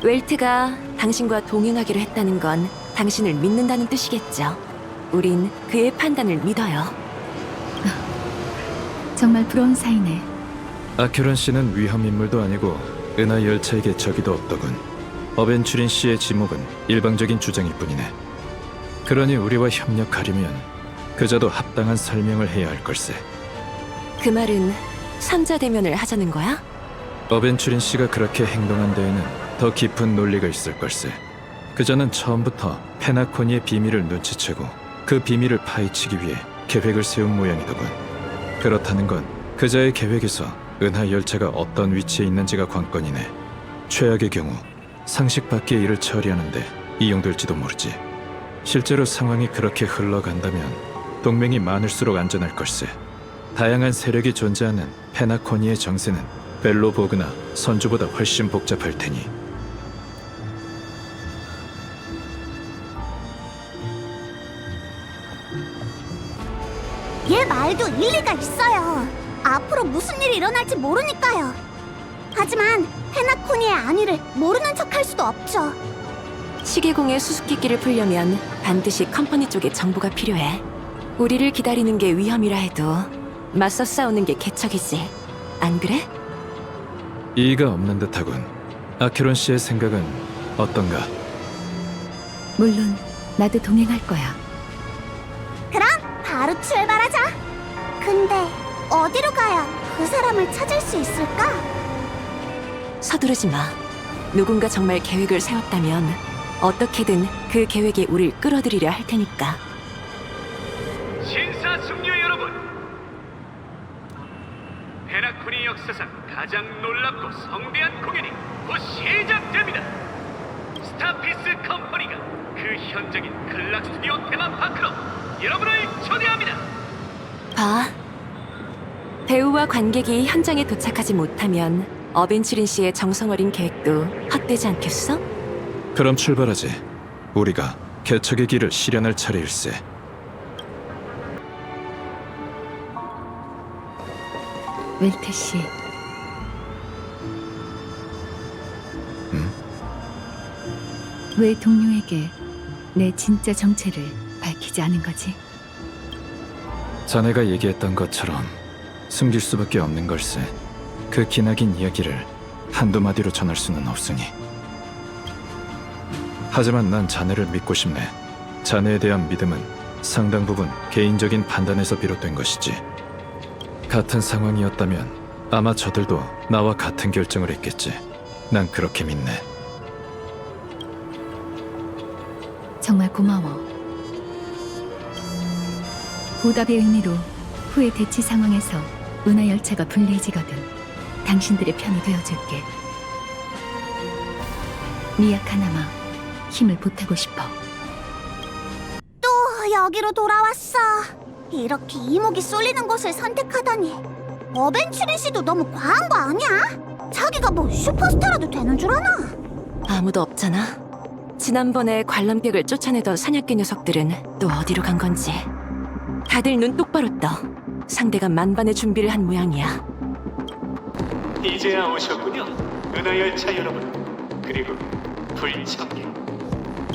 웰트가 당신과 동행하기로 했다는 건 당신을 믿는다는 뜻이겠죠. 우린 그의 판단을 믿어요. 정말 부러운 사이네. 아케론 씨는 위험 인물도 아니고 은하 열차에게 적이도 없더군. 어벤추린 씨의 지목은 일방적인 주장일 뿐이네. 그러니 우리와 협력하려면 그저도 합당한 설명을 해야 할 걸세. 그 말은 삼자 대면을 하자는 거야? 어벤추린 씨가 그렇게 행동한 데에는 더 깊은 논리가 있을 걸세. 그자는 처음부터 페나코니의 비밀을 눈치채고 그 비밀을 파헤치기 위해 계획을 세운 모양이더군. 그렇다는 건 그자의 계획에서 은하 열차가 어떤 위치에 있는지가 관건이네. 최악의 경우 상식 밖의 일을 처리하는데 이용될지도 모르지. 실제로 상황이 그렇게 흘러간다면 동맹이 많을수록 안전할 걸세. 다양한 세력이 존재하는 페나코니의 정세는 벨로보그나 선주보다 훨씬 복잡할 테니. 얘 말도 일리가 있어요. 앞으로 무슨 일이 일어날지 모르니까요. 하지만 페나코니의 안위를 모르는 척할 수도 없죠. 시계공의 수수께끼를 풀려면 반드시 컴퍼니 쪽의 정보가 필요해. 우리를 기다리는 게 위험이라 해도 맞서 싸우는 게 개척이지. 안 그래? 이의가 없는 듯하군. 아케론 씨의 생각은 어떤가? 물론 나도 동행할 거야. 그럼 바로 출발하자. 근데 어디로 가야 그 사람을 찾을 수 있을까? 서두르지 마. 누군가 정말 계획을 세웠다면 어떻게든 그 계획에 우릴 끌어들이려 할 테니까. 신사숙녀 여러분, 페나코니 역사상 가장 놀랍고 성대한 공연이 곧 시작됩니다. 스타피스 컴퍼니가 그 현장인 클락 스튜디오 테마파크로 여러분을 초대합니다. 봐. 배우와 관객이 현장에 도착하지 못하면 어벤추린 씨의 정성어린 계획도 헛되지 않겠어? 그럼 출발하지. 우리가 개척의 길을 실현할 차례일세. 웰트 씨. 왜 동료에게 내 진짜 정체를 밝히지 않은 거지? 자네가 얘기했던 것처럼 숨길 수밖에 없는 걸세. 그 기나긴 이야기를 한두 마디로 전할 수는 없으니. 하지만 난 자네를 믿고 싶네. 자네에 대한 믿음은 상당 부분 개인적인 판단에서 비롯된 것이지. 같은 상황이었다면 아마 저들도 나와 같은 결정을 했겠지. 난 그렇게 믿네. 정말 고마워. 보답의 의미로 후의 대치 상황에서 은하 열차가 불리해지거든 당신들의 편이 되어줄게. 미약 하나마 힘을 보태고 싶어. 또 여기로 돌아왔어. 이렇게 이목이 쏠리는 곳을 선택하다니. 어벤츄린 씨도 너무 과한 거 아니야? 자기가 뭐 슈퍼스타라도 되는 줄 아나? 아무도 없잖아. 지난번에 관람객을 쫓아내던 사냥개 녀석들은 또 어디로 간 건지. 다들 눈 똑바로 떠. 상대가 만반의 준비를 한 모양이야. 이제야 오셨군요. 은하열차 여러분. 그리고 불청객.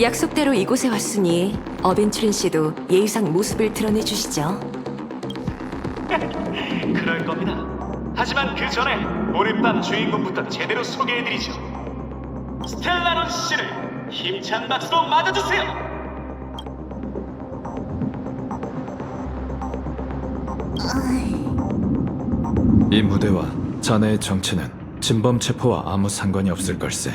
약속대로 이곳에 왔으니 어벤츄린 씨도 예의상 모습을 드러내 주시죠. 그럴 겁니다. 하지만 그 전에 오늘 밤 주인공부터 제대로 소개해드리죠. 스텔라론 씨를 힘찬 박수로 맞아주세요. 이 무대와 자네의 정체는 진범 체포와 아무 상관이 없을 걸세.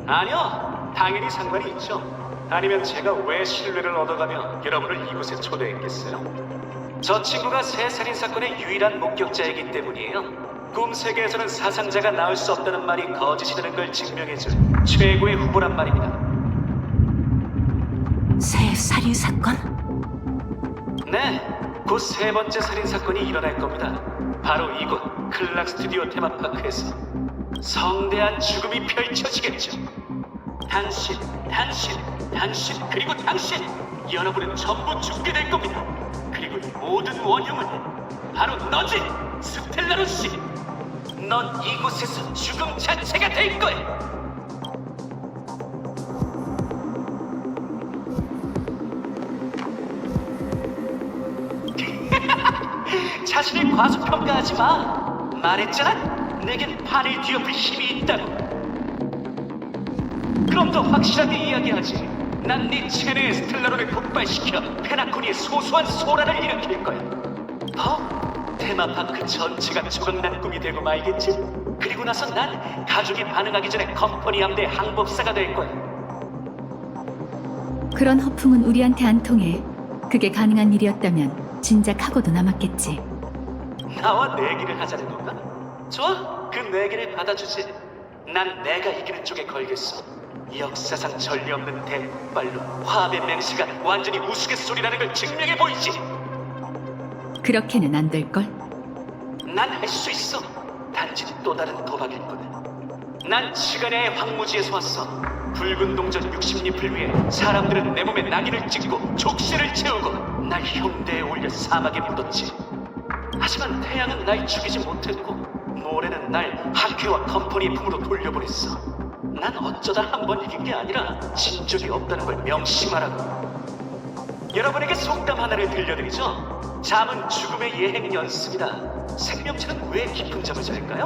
아니요, 당연히 상관이 있죠. 아니면 제가 왜 신뢰를 얻어가며 여러분을 이곳에 초대했겠어요? 저 친구가 새 살인 사건의 유일한 목격자이기 때문이에요. 꿈 세계에서는 사상자가 나올 수 없다는 말이 거짓이라는 걸 증명해줄 최고의 후보란 말입니다. 새 살인 사건? 네, 곧 세 번째 살인 사건이 일어날 겁니다. 바로 이곳 클락 스튜디오 테마파크에서 성대한 죽음이 펼쳐지겠죠. 당신 그리고 당신 여러분은 전부 죽게 될 겁니다. 그리고 이 모든 원흉은 바로 너지, 스텔라로 씨. 넌 이곳에서 죽음 자체가 될 거야. 자신을 과소평가하지 마. 말했잖아. 내겐 판을 뒤엎을 힘이 있다고. 그럼 더 확실하게 이야기하지. 난 네 체내의 스텔라론을 폭발시켜 페나코니의 소소한 소란을 일으킬 거야. 테마파크 전체가 조각난 꿈이 되고 말겠지? 그리고 나서 난 가족이 반응하기 전에 컴퍼니 함대 항법사가 될 거야. 그런 허풍은 우리한테 안 통해. 그게 가능한 일이었다면 진작 하고도 남았겠지. 나와 내기를 하자는 건가? 좋아, 그 내기를 받아주지. 난 내가 이기는 쪽에 걸겠어. 역사상 전례 없는 대폭발로 화합의 맹세가 완전히 우스갯소리라는 걸 증명해 보이지. 그렇게는 안 될걸? 난 할 수 있어. 단지 또 다른 도박일 거다. 난 시간의 황무지에서 왔어. 붉은 동전 60잎을 위해 사람들은 내 몸에 낙인을 찍고 족쇄를 채우고 날 형대에 올려 사막에 묻었지. 하지만 태양은 날 죽이지 못했고 모래는 날 학회와 컴퍼니 품으로 돌려보냈어. 난 어쩌다 한 번 이긴 게 아니라 진 적이 없다는 걸 명심하라고. 여러분에게 속담 하나를 들려드리죠. 잠은 죽음의 예행 연습이다. 생명체는 왜 깊은 잠을 잘까요?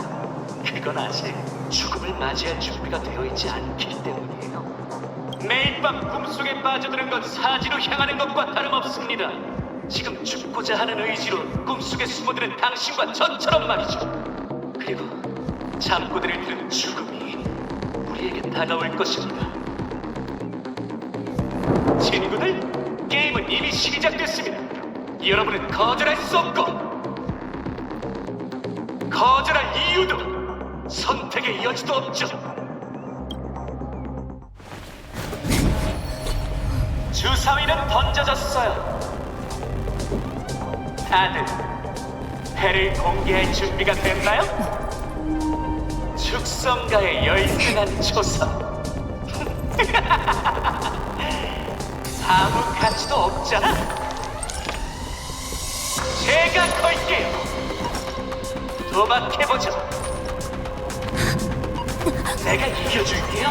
그건 아직 죽음을 맞이할 준비가 되어 있지 않기 때문이에요. 매일 밤 꿈속에 빠져드는 건 사지로 향하는 것과 다름없습니다. 지금 죽고자 하는 의지로 꿈속에 숨어드는 당신과 저처럼 말이죠. 그리고 잠꼬대를 들은 죽음이 우리에게 다가올 것입니다. 친구들, 게임은 이미 시작됐습니다. 여러분은 거절할 수 없고 거절할 이유도 선택의 여지도 없죠. 주사위는 던져졌어요. 다들 패를 공개할 준비가 됐나요? 축성가의 열등한 초선. 아무 가치도 없잖아. 제가 걸게요. 도박해보죠. 내가 이겨줄게요.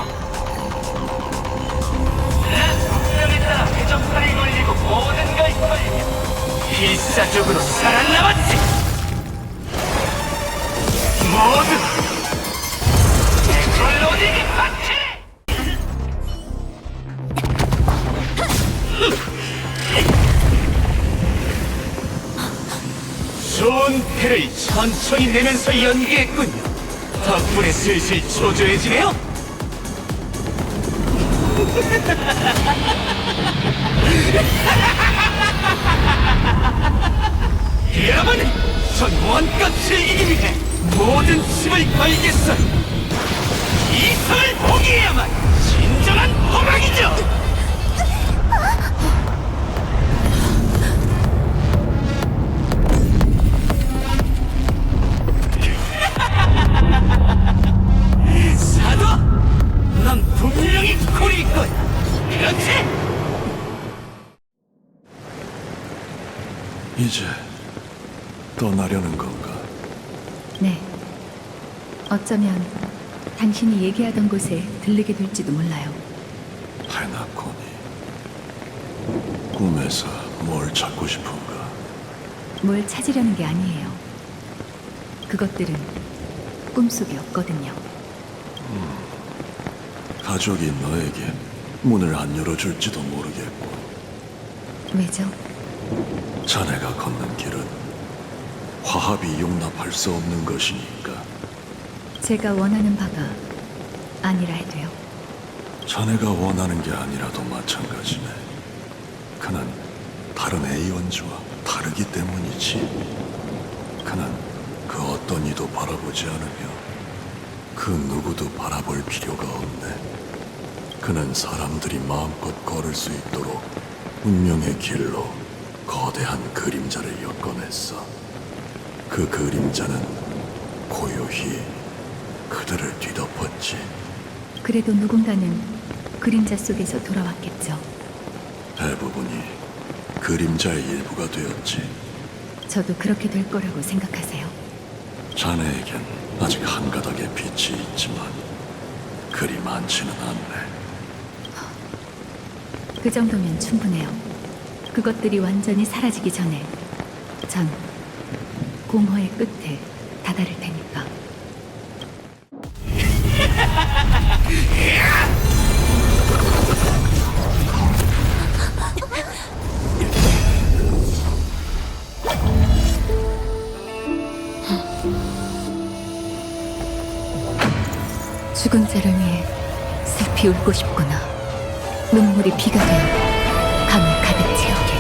운명에 따라 회전판이 걸리고 모든 걸 걸리며 필사적으로 살아남았지. 모두 에콜로딩 파티! 좋은 패를 천천히 내면서 연기했군요. 덕분에 슬슬 초조해지네요. 여러분, 전 원껏 즐기기 위해 모든 힘을 걸겠어요. 이성을 포기해야만 진정한 도박이죠. 이제 떠나려는 건가? 네. 어쩌면 당신이 얘기하던 곳에 들르게 될지도 몰라요. 페나코니, 꿈에서 뭘 찾고 싶은가? 뭘 찾으려는 게 아니에요. 그것들은 꿈속에 없거든요. 가족이 너에게 문을 안 열어줄지도 모르겠고, 왜죠? 자네가 걷는 길은 화합이 용납할 수 없는 것이니까. 제가 원하는 바가 아니라 해도요. 자네가 원하는 게 아니라도 마찬가지네. 그는 다른 A원지와 다르기 때문이지. 그는 그 어떤 이도 바라보지 않으며 그 누구도 바라볼 필요가 없네. 그는 사람들이 마음껏 걸을 수 있도록 운명의 길로 거대한 그림자를 엮어냈어. 그 그림자는 고요히 그들을 뒤덮었지. 그래도 누군가는 그림자 속에서 돌아왔겠죠. 대부분이 그림자의 일부가 되었지. 저도 그렇게 될 거라고 생각하세요. 자네에겐 아직 한 가닥의 빛이 있지만 그리 많지는 않네. 그 정도면 충분해요. 그것들이 완전히 사라지기 전에 전 공허의 끝에 다다를 테니까. 죽은 자를 위해 슬피 울고 싶구나. 눈물이 비가 되어 강을 가득 채우게.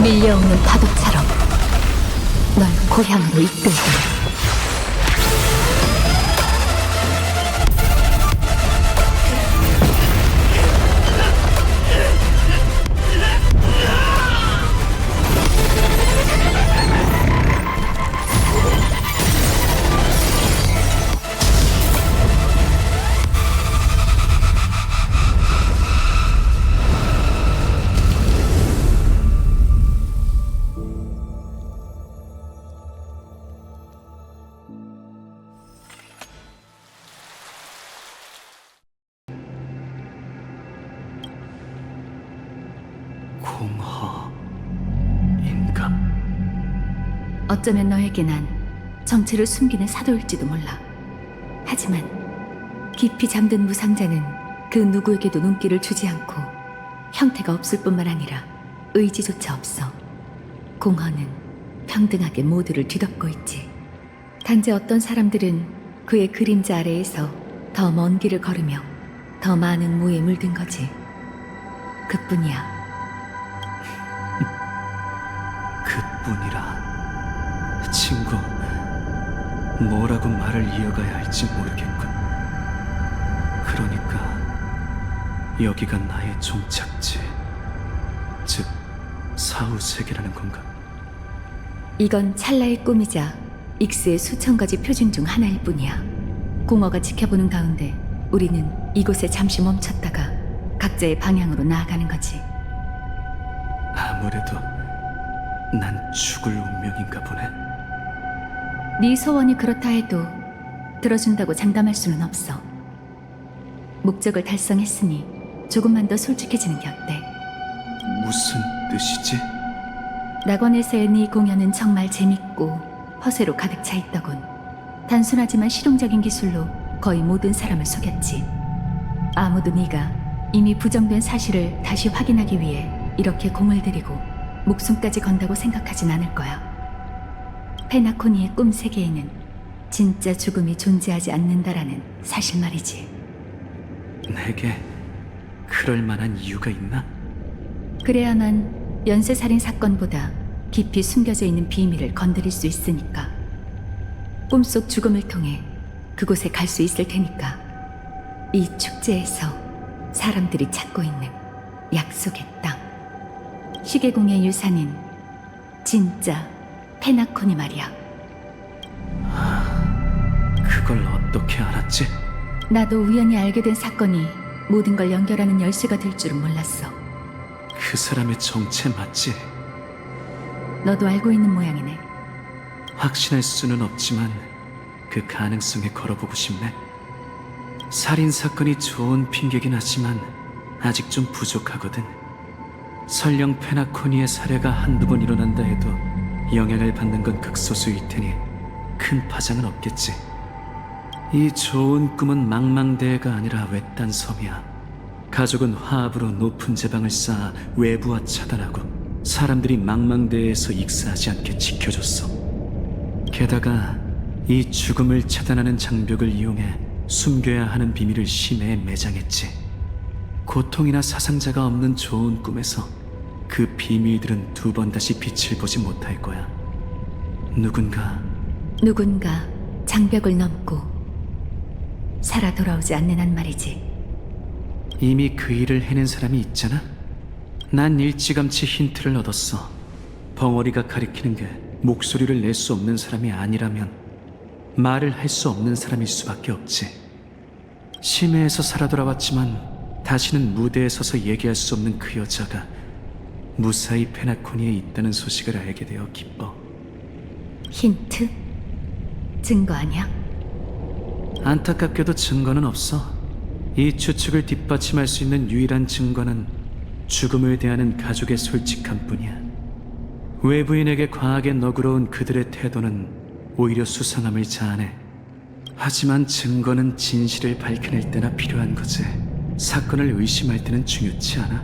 밀려오는 파도처럼 널 고향으로 이끌게. 공허인가? 어쩌면 너에게 난 정체를 숨기는 사도일지도 몰라. 하지만 깊이 잠든 무상자는 그 누구에게도 눈길을 주지 않고 형태가 없을 뿐만 아니라 의지조차 없어. 공허는 평등하게 모두를 뒤덮고 있지. 단지 어떤 사람들은 그의 그림자 아래에서 더 먼 길을 걸으며 더 많은 무에 물든 거지. 그뿐이야. 그뿐이라. 친구, 뭐라고 말을 이어가야 할지 모르겠군. 그러니까 여기가 나의 종착지, 즉 사후세계라는 건가? 이건 찰나의 꿈이자 익스의 수천 가지 표준 중 하나일 뿐이야. 공허가 지켜보는 가운데 우리는 이곳에 잠시 멈췄다가 각자의 방향으로 나아가는 거지. 아무래도 난 죽을 운명인가 보네. 네 소원이 그렇다 해도 들어준다고 장담할 수는 없어. 목적을 달성했으니 조금만 더 솔직해지는 게 어때? 무슨 뜻이지? 낙원에서의 네 공연은 정말 재밌고 허세로 가득 차 있더군. 단순하지만 실용적인 기술로 거의 모든 사람을 속였지. 아무도 네가 이미 부정된 사실을 다시 확인하기 위해 이렇게 공을 들이고 목숨까지 건다고 생각하진 않을 거야. 페나코니의 꿈 세계에는 진짜 죽음이 존재하지 않는다라는 사실 말이지. 내게 그럴 만한 이유가 있나? 그래야만 연쇄살인 사건보다 깊이 숨겨져 있는 비밀을 건드릴 수 있으니까. 꿈속 죽음을 통해 그곳에 갈 수 있을 테니까. 이 축제에서 사람들이 찾고 있는 약속의 땅. 시계공의 유산인 진짜 페나코니 말이야. 그걸 어떻게 알았지? 나도 우연히 알게 된 사건이 모든 걸 연결하는 열쇠가 될 줄은 몰랐어. 그 사람의 정체 맞지? 너도 알고 있는 모양이네. 확신할 수는 없지만 그 가능성에 걸어보고 싶네. 살인 사건이 좋은 핑계긴 하지만 아직 좀 부족하거든. 설령 페나코니의 살해가 한두 번 일어난다 해도 영향을 받는 건 극소수일 테니 큰 파장은 없겠지. 이 좋은 꿈은 망망대해가 아니라 외딴 섬이야. 가족은 화합으로 높은 제방을 쌓아 외부와 차단하고 사람들이 망망대해에서 익사하지 않게 지켜줬어. 게다가 이 죽음을 차단하는 장벽을 이용해 숨겨야 하는 비밀을 심해에 매장했지. 고통이나 사상자가 없는 좋은 꿈에서 그 비밀들은 두 번 다시 빛을 보지 못할 거야. 누군가 장벽을 넘고 살아 돌아오지 않는 한 말이지. 이미 그 일을 해낸 사람이 있잖아. 난 일찌감치 힌트를 얻었어. 벙어리가 가리키는 게 목소리를 낼 수 없는 사람이 아니라면 말을 할 수 없는 사람일 수밖에 없지. 심해에서 살아 돌아왔지만 다시는 무대에 서서 얘기할 수 없는 그 여자가 무사히 페나코니에 있다는 소식을 알게 되어 기뻐. 힌트? 증거 아니야? 안타깝게도 증거는 없어. 이 추측을 뒷받침할 수 있는 유일한 증거는 죽음을 대하는 가족의 솔직함 뿐이야. 외부인에게 과하게 너그러운 그들의 태도는 오히려 수상함을 자아내. 하지만 증거는 진실을 밝혀낼 때나 필요한 거지. 사건을 의심할 때는 중요치 않아.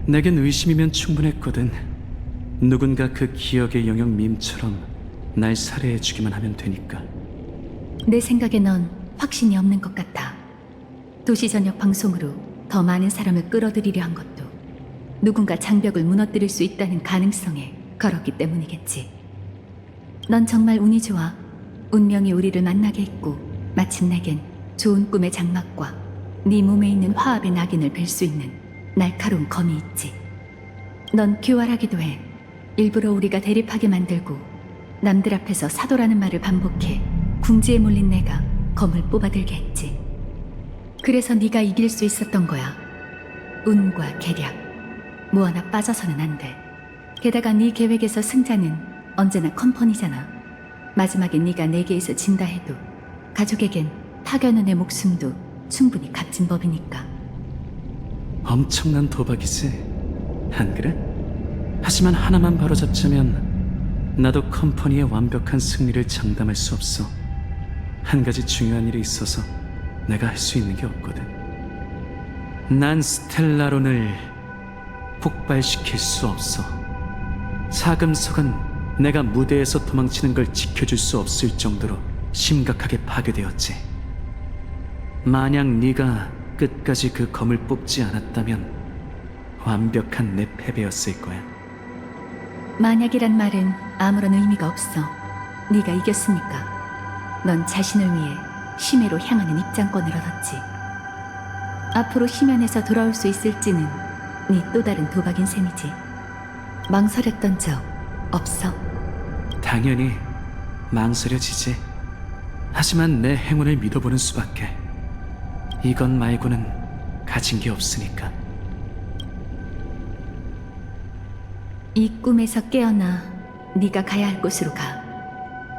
내겐 의심이면 충분했거든. 누군가 그 기억의 영역 밈처럼 날 살해해주기만 하면 되니까. 내 생각에 넌 확신이 없는 것 같아. 도시 전역 방송으로 더 많은 사람을 끌어들이려 한 것도 누군가 장벽을 무너뜨릴 수 있다는 가능성에 걸었기 때문이겠지. 넌 정말 운이 좋아. 운명이 우리를 만나게 했고 마침 내겐 좋은 꿈의 장막과 네 몸에 있는 화합의 낙인을 뵐 수 있는 날카로운 검이 있지. 넌 교활하기도 해. 일부러 우리가 대립하게 만들고 남들 앞에서 사도라는 말을 반복해 궁지에 몰린 내가 검을 뽑아들게 했지. 그래서 네가 이길 수 있었던 거야. 운과 계략, 뭐 하나 빠져서는 안 돼. 게다가 네 계획에서 승자는 언제나 컴퍼니잖아. 마지막에 네가 내게에서 진다 해도 가족에겐 파견원의 목숨도 충분히 값진 법이니까. 엄청난 도박이지, 안 그래? 하지만 하나만 바로잡자면 나도 컴퍼니의 완벽한 승리를 장담할 수 없어. 한 가지 중요한 일이 있어서 내가 할 수 있는 게 없거든. 난 스텔라론을 폭발시킬 수 없어. 사금석은 내가 무대에서 도망치는 걸 지켜줄 수 없을 정도로 심각하게 파괴되었지. 만약 네가 끝까지 그 검을 뽑지 않았다면 완벽한 내 패배였을 거야. 만약이란 말은 아무런 의미가 없어. 네가 이겼으니까. 넌 자신을 위해 심해로 향하는 입장권을 얻었지. 앞으로 심연에서 돌아올 수 있을지는 네 또 다른 도박인 셈이지. 망설였던 적 없어? 당연히 망설여지지. 하지만 내 행운을 믿어보는 수밖에. 이것 말고는 가진 게 없으니까. 이 꿈에서 깨어나 네가 가야 할 곳으로 가.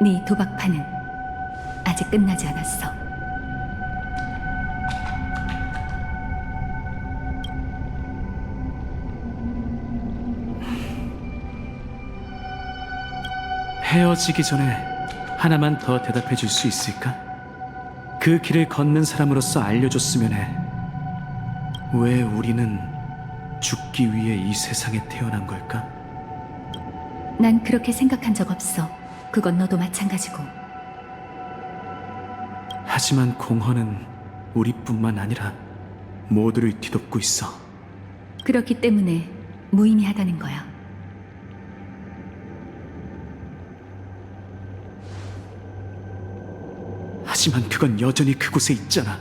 네 도박판은 아직 끝나지 않았어. 헤어지기 전에 하나만 더 대답해 줄 수 있을까? 그 길을 걷는 사람으로서 알려줬으면 해. 왜 우리는 죽기 위해 이 세상에 태어난 걸까? 난 그렇게 생각한 적 없어. 그건 너도 마찬가지고. 하지만 공허는 우리뿐만 아니라 모두를 뒤덮고 있어. 그렇기 때문에 무의미하다는 거야. 하지만 그건 여전히 그곳에 있잖아.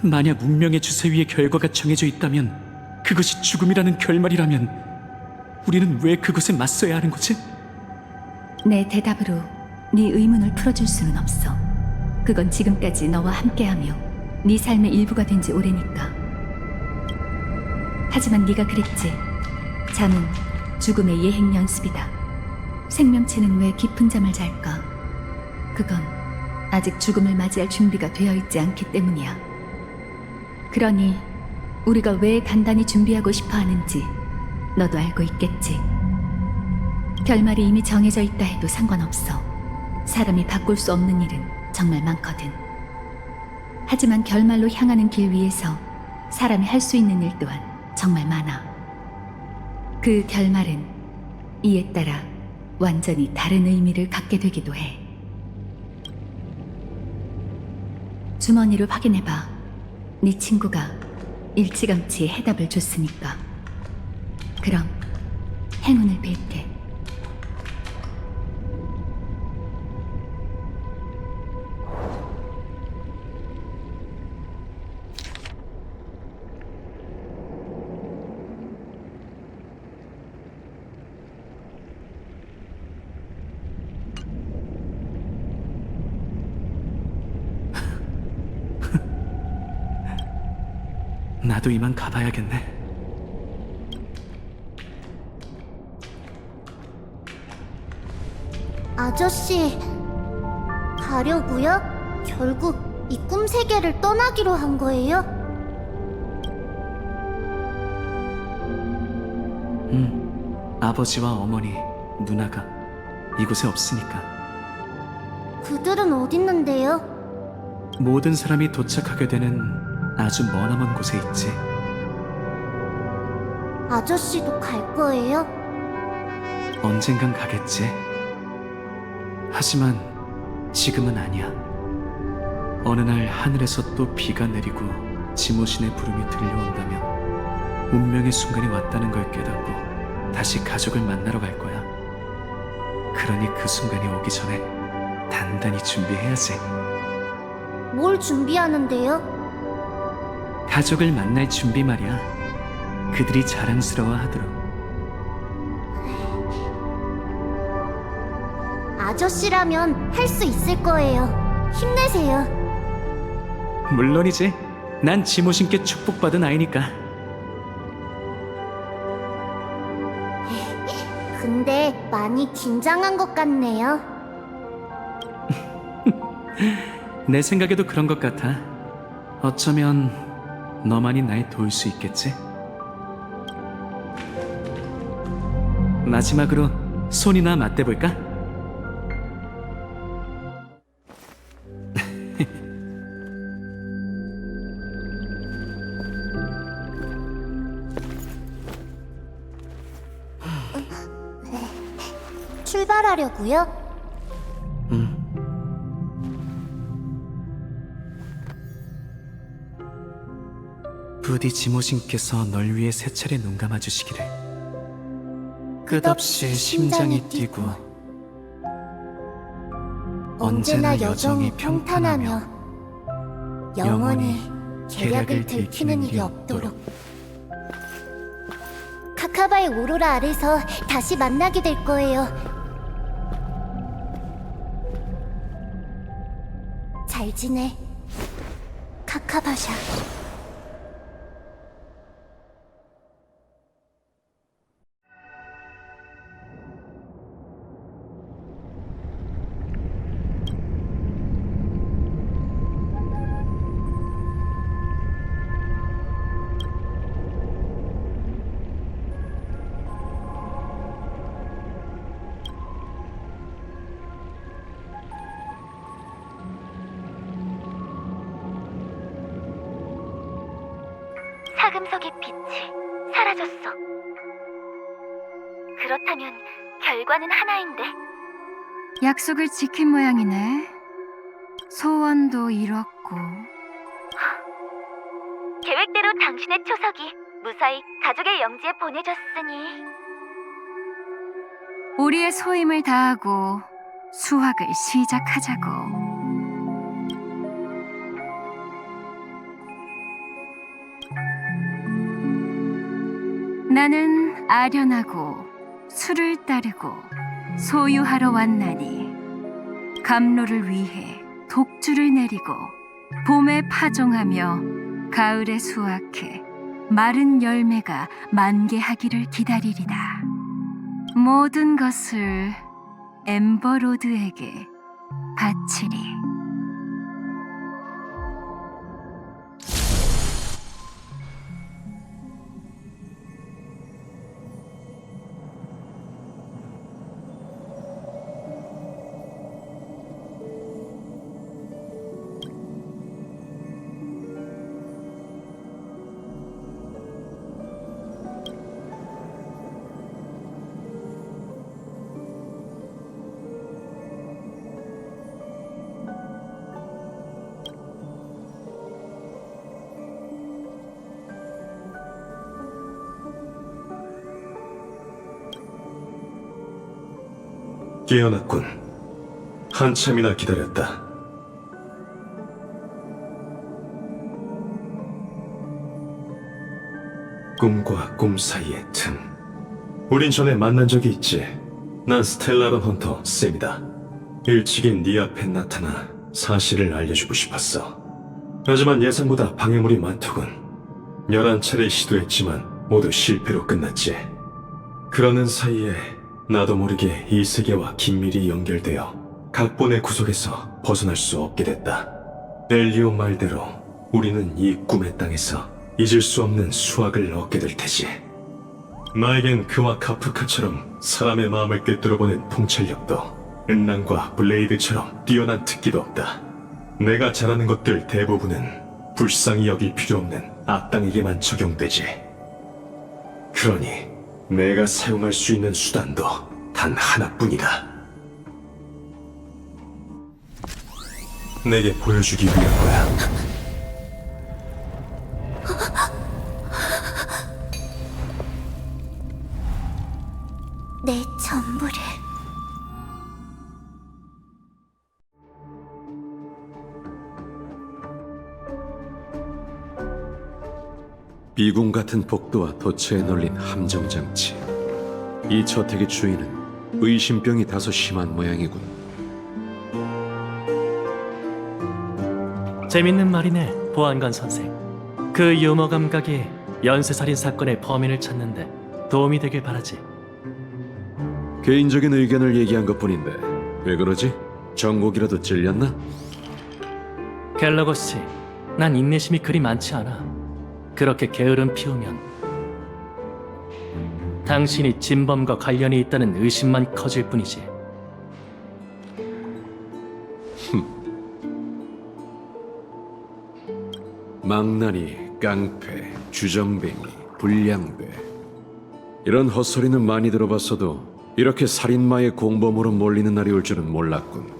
만약 운명의 주사 위에 결과가 정해져 있다면, 그것이 죽음이라는 결말이라면 우리는 왜 그것에 맞서야 하는 거지? 내 대답으로 네 의문을 풀어줄 수는 없어. 그건 지금까지 너와 함께하며 네 삶의 일부가 된 지 오래니까. 하지만 네가 그랬지. 잠은 죽음의 예행 연습이다. 생명체는 왜 깊은 잠을 잘까? 그건 아직 죽음을 맞이할 준비가 되어 있지 않기 때문이야. 그러니 우리가 왜 단단히 준비하고 싶어 하는지 너도 알고 있겠지. 결말이 이미 정해져 있다 해도 상관없어. 사람이 바꿀 수 없는 일은 정말 많거든. 하지만 결말로 향하는 길 위에서 사람이 할 수 있는 일 또한 정말 많아. 그 결말은 이에 따라 완전히 다른 의미를 갖게 되기도 해. 주머니를 확인해봐. 네 친구가 일찌감치 해답을 줬으니까. 그럼 행운을 빌게. 나도 이만 가봐야겠네. 아저씨, 가려고요? 결국 이 꿈 세계를 떠나기로 한 거예요? 아버지와 어머니, 누나가 이곳에 없으니까. 그들은 어딨는데요? 모든 사람이 도착하게 되는 아주 머나먼 곳에 있지. 아저씨도 갈 거예요? 언젠간 가겠지. 하지만 지금은 아니야. 어느 날 하늘에서 또 비가 내리고 지모신의 부름이 들려온다면 운명의 순간이 왔다는 걸 깨닫고 다시 가족을 만나러 갈 거야. 그러니 그 순간이 오기 전에 단단히 준비해야지. 뭘 준비하는데요? 가족을 만날 준비 말이야. 그들이 자랑스러워하도록. 아저씨라면 할 수 있을 거예요. 힘내세요. 물론이지. 난 지모신께 축복받은 아이니까. 근데 많이 긴장한 것 같네요. 내 생각에도 그런 것 같아. 어쩌면 너만이 날 도울 수 있겠지? 마지막으로 손이나 맞대볼까? 출발하려고요? 부디 지모신께서 널 위해 세 차례 눈 감아주시기를. 끝없이 심장이 뛰고 언제나 여정이 평탄하며 영원히 계략을 들키는 일이 없도록. 카카바의 오로라 아래서 다시 만나게 될 거예요. 잘 지내, 카카바샤. 사금석의 빛이 사라졌어. 그렇다면 결과는 하나인데. 약속을 지킨 모양이네. 소원도 이뤘고. 계획대로 당신의 초석이 무사히 가족의 영지에 보내졌으니 우리의 소임을 다하고 수확을 시작하자고. 나는 아련하고 수를 따르고 소유하러 왔나니 감로를 위해 독주를 내리고 봄에 파종하며 가을에 수확해 마른 열매가 만개하기를 기다리리다. 모든 것을 엠버로드에게 바치리. 깨어났군. 한참이나 기다렸다. 꿈과 꿈 사이의 틈. 우린 전에 만난 적이 있지. 난 스텔라론 헌터 샘이다. 일찍이 네 앞에 나타나 사실을 알려주고 싶었어. 하지만 예상보다 방해물이 많더군. 11차례 시도했지만 모두 실패로 끝났지. 그러는 사이에 나도 모르게 이 세계와 긴밀히 연결되어 각본의 구속에서 벗어날 수 없게 됐다. 넬리오 말대로 우리는 이 꿈의 땅에서 잊을 수 없는 수확을 얻게 될 테지. 나에겐 그와 카프카처럼 사람의 마음을 꿰뚫어보는 통찰력도 은랑과 블레이드처럼 뛰어난 특기도 없다. 내가 잘하는 것들 대부분은 불쌍히 여길 필요 없는 악당에게만 적용되지. 그러니 내가 사용할 수 있는 수단도 단 하나뿐이다. 내게 보여주기 위한 거야. 내 전부를. 비궁 같은 복도와 도처에 널린 함정장치. 이 저택의 주인은 의심병이 다소 심한 모양이군. 재밌는 말이네, 보안관 선생. 그 유머 감각이 연쇄살인 사건의 범인을 찾는데 도움이 되길 바라지. 개인적인 의견을 얘기한 것뿐인데 왜 그러지? 정곡이라도 찔렸나? 갤러거 씨, 난 인내심이 그리 많지 않아. 그렇게 게으름 피우면 당신이 진범과 관련이 있다는 의심만 커질 뿐이지. 망나니, 깡패, 주정뱅이, 불량배, 이런 헛소리는 많이 들어봤어도 이렇게 살인마의 공범으로 몰리는 날이 올 줄은 몰랐군.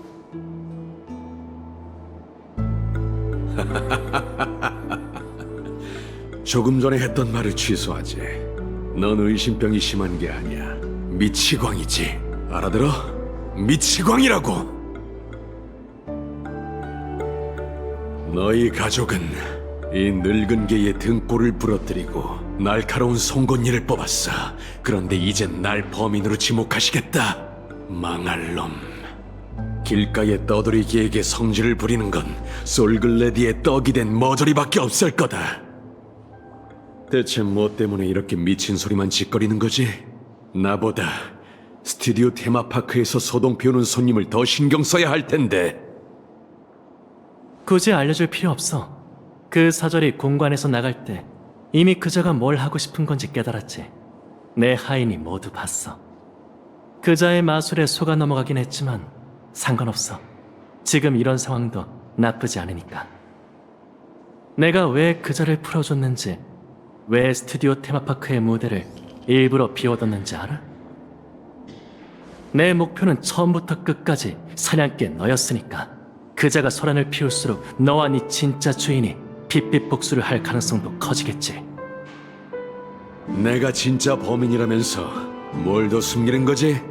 조금 전에 했던 말을 취소하지. 넌 의심병이 심한 게 아니야. 미치광이지. 알아들어? 미치광이라고! 너희 가족은 이 늙은 개의 등골을 부러뜨리고 날카로운 송곳니를 뽑았어. 그런데 이젠 날 범인으로 지목하시겠다. 망할 놈. 길가의 떠돌이개에게 성질을 부리는 건 솔글레디의 떡이 된 머저리밖에 없을 거다. 대체 뭐 때문에 이렇게 미친 소리만 짓거리는 거지? 나보다 스튜디오 테마파크에서 소동 피우는 손님을 더 신경 써야 할 텐데. 굳이 알려줄 필요 없어. 그 사절이 공관에서 나갈 때 이미 그자가 뭘 하고 싶은 건지 깨달았지. 내 하인이 모두 봤어. 그자의 마술에 속아 넘어가긴 했지만 상관없어. 지금 이런 상황도 나쁘지 않으니까. 내가 왜 그자를 풀어줬는지, 왜 스튜디오 테마파크의 무대를 일부러 비워뒀는지 알아? 내 목표는 처음부터 끝까지 사냥개 너였으니까. 그자가 소란을 피울수록 너와 네 진짜 주인이 핏빛 복수를 할 가능성도 커지겠지. 내가 진짜 범인이라면서 뭘 더 숨기는 거지?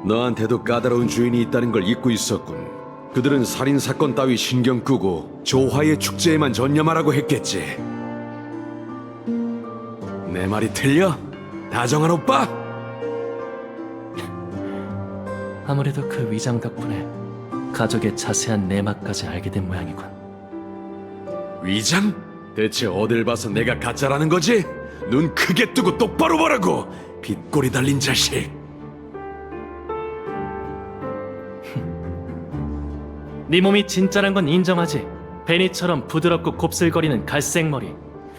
너한테도 까다로운 주인이 있다는 걸 잊고 있었군. 그들은 살인사건 따위 신경 끄고 조화의 축제에만 전념하라고 했겠지. 내 말이 틀려? 다정한 오빠? 아무래도 그 위장 덕분에 가족의 자세한 내막까지 알게 된 모양이군. 위장? 대체 어딜 봐서 내가 가짜라는 거지? 눈 크게 뜨고 똑바로 보라고! 빗꼬리 달린 자식! 네 몸이 진짜란 건 인정하지. 베니처럼 부드럽고 곱슬거리는 갈색 머리,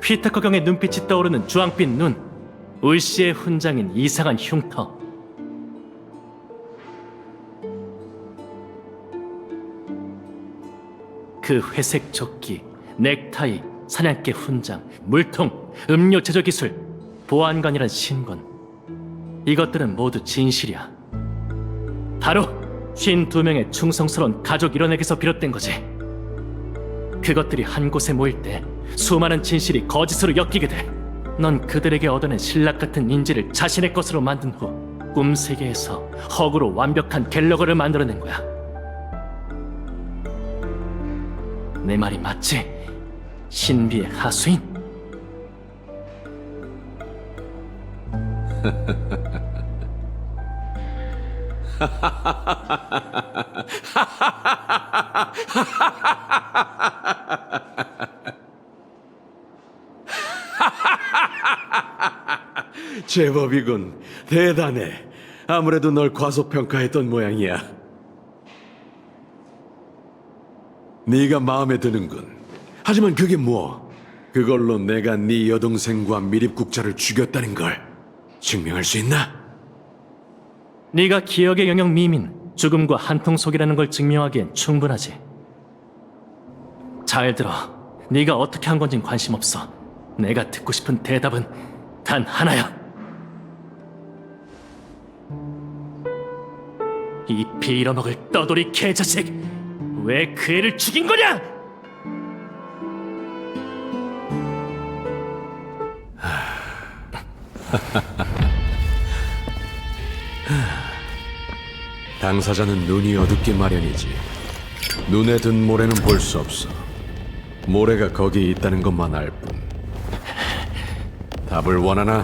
휘타커경의 눈빛이 떠오르는 주황빛 눈, 울씨의 훈장인 이상한 흉터. 그 회색 조끼, 넥타이, 사냥개 훈장, 물통, 음료 제조 기술, 보안관이란 신분. 이것들은 모두 진실이야. 바로 52명의 충성스러운 가족 일원에게서 비롯된 거지. 그것들이 한 곳에 모일 때 수많은 진실이 거짓으로 엮이게 돼. 넌 그들에게 얻어낸 신락 같은 인지를 자신의 것으로 만든 후 꿈세계에서 허구로 완벽한 갤러거를 만들어낸 거야. 내 말이 맞지? 신비의 하수인? 제법이군. 대단해. 아무래도 널 과소평가했던 모양이야. 네가 마음에 드는군. 하지만 그게 뭐? 그걸로 내가 네 여동생과 미립국자를 죽였다는 걸 증명할 수 있나? 네가 기억의 영역 미민, 죽음과 한통속이라는 걸 증명하기엔 충분하지. 잘 들어. 네가 어떻게 한 건진 관심 없어. 내가 듣고 싶은 대답은 단 하나야. 이 빌어먹을 떠돌이 개자식! 왜 그 애를 죽인 거냐? 당사자는 눈이 어둡기 마련이지. 눈에 든 모래는 볼 수 없어. 모래가 거기 있다는 것만 알 뿐. 답을 원하나?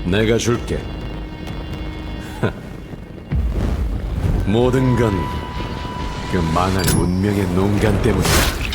내가 줄게. 모든 건 그 망할 운명의 농간 때문이야.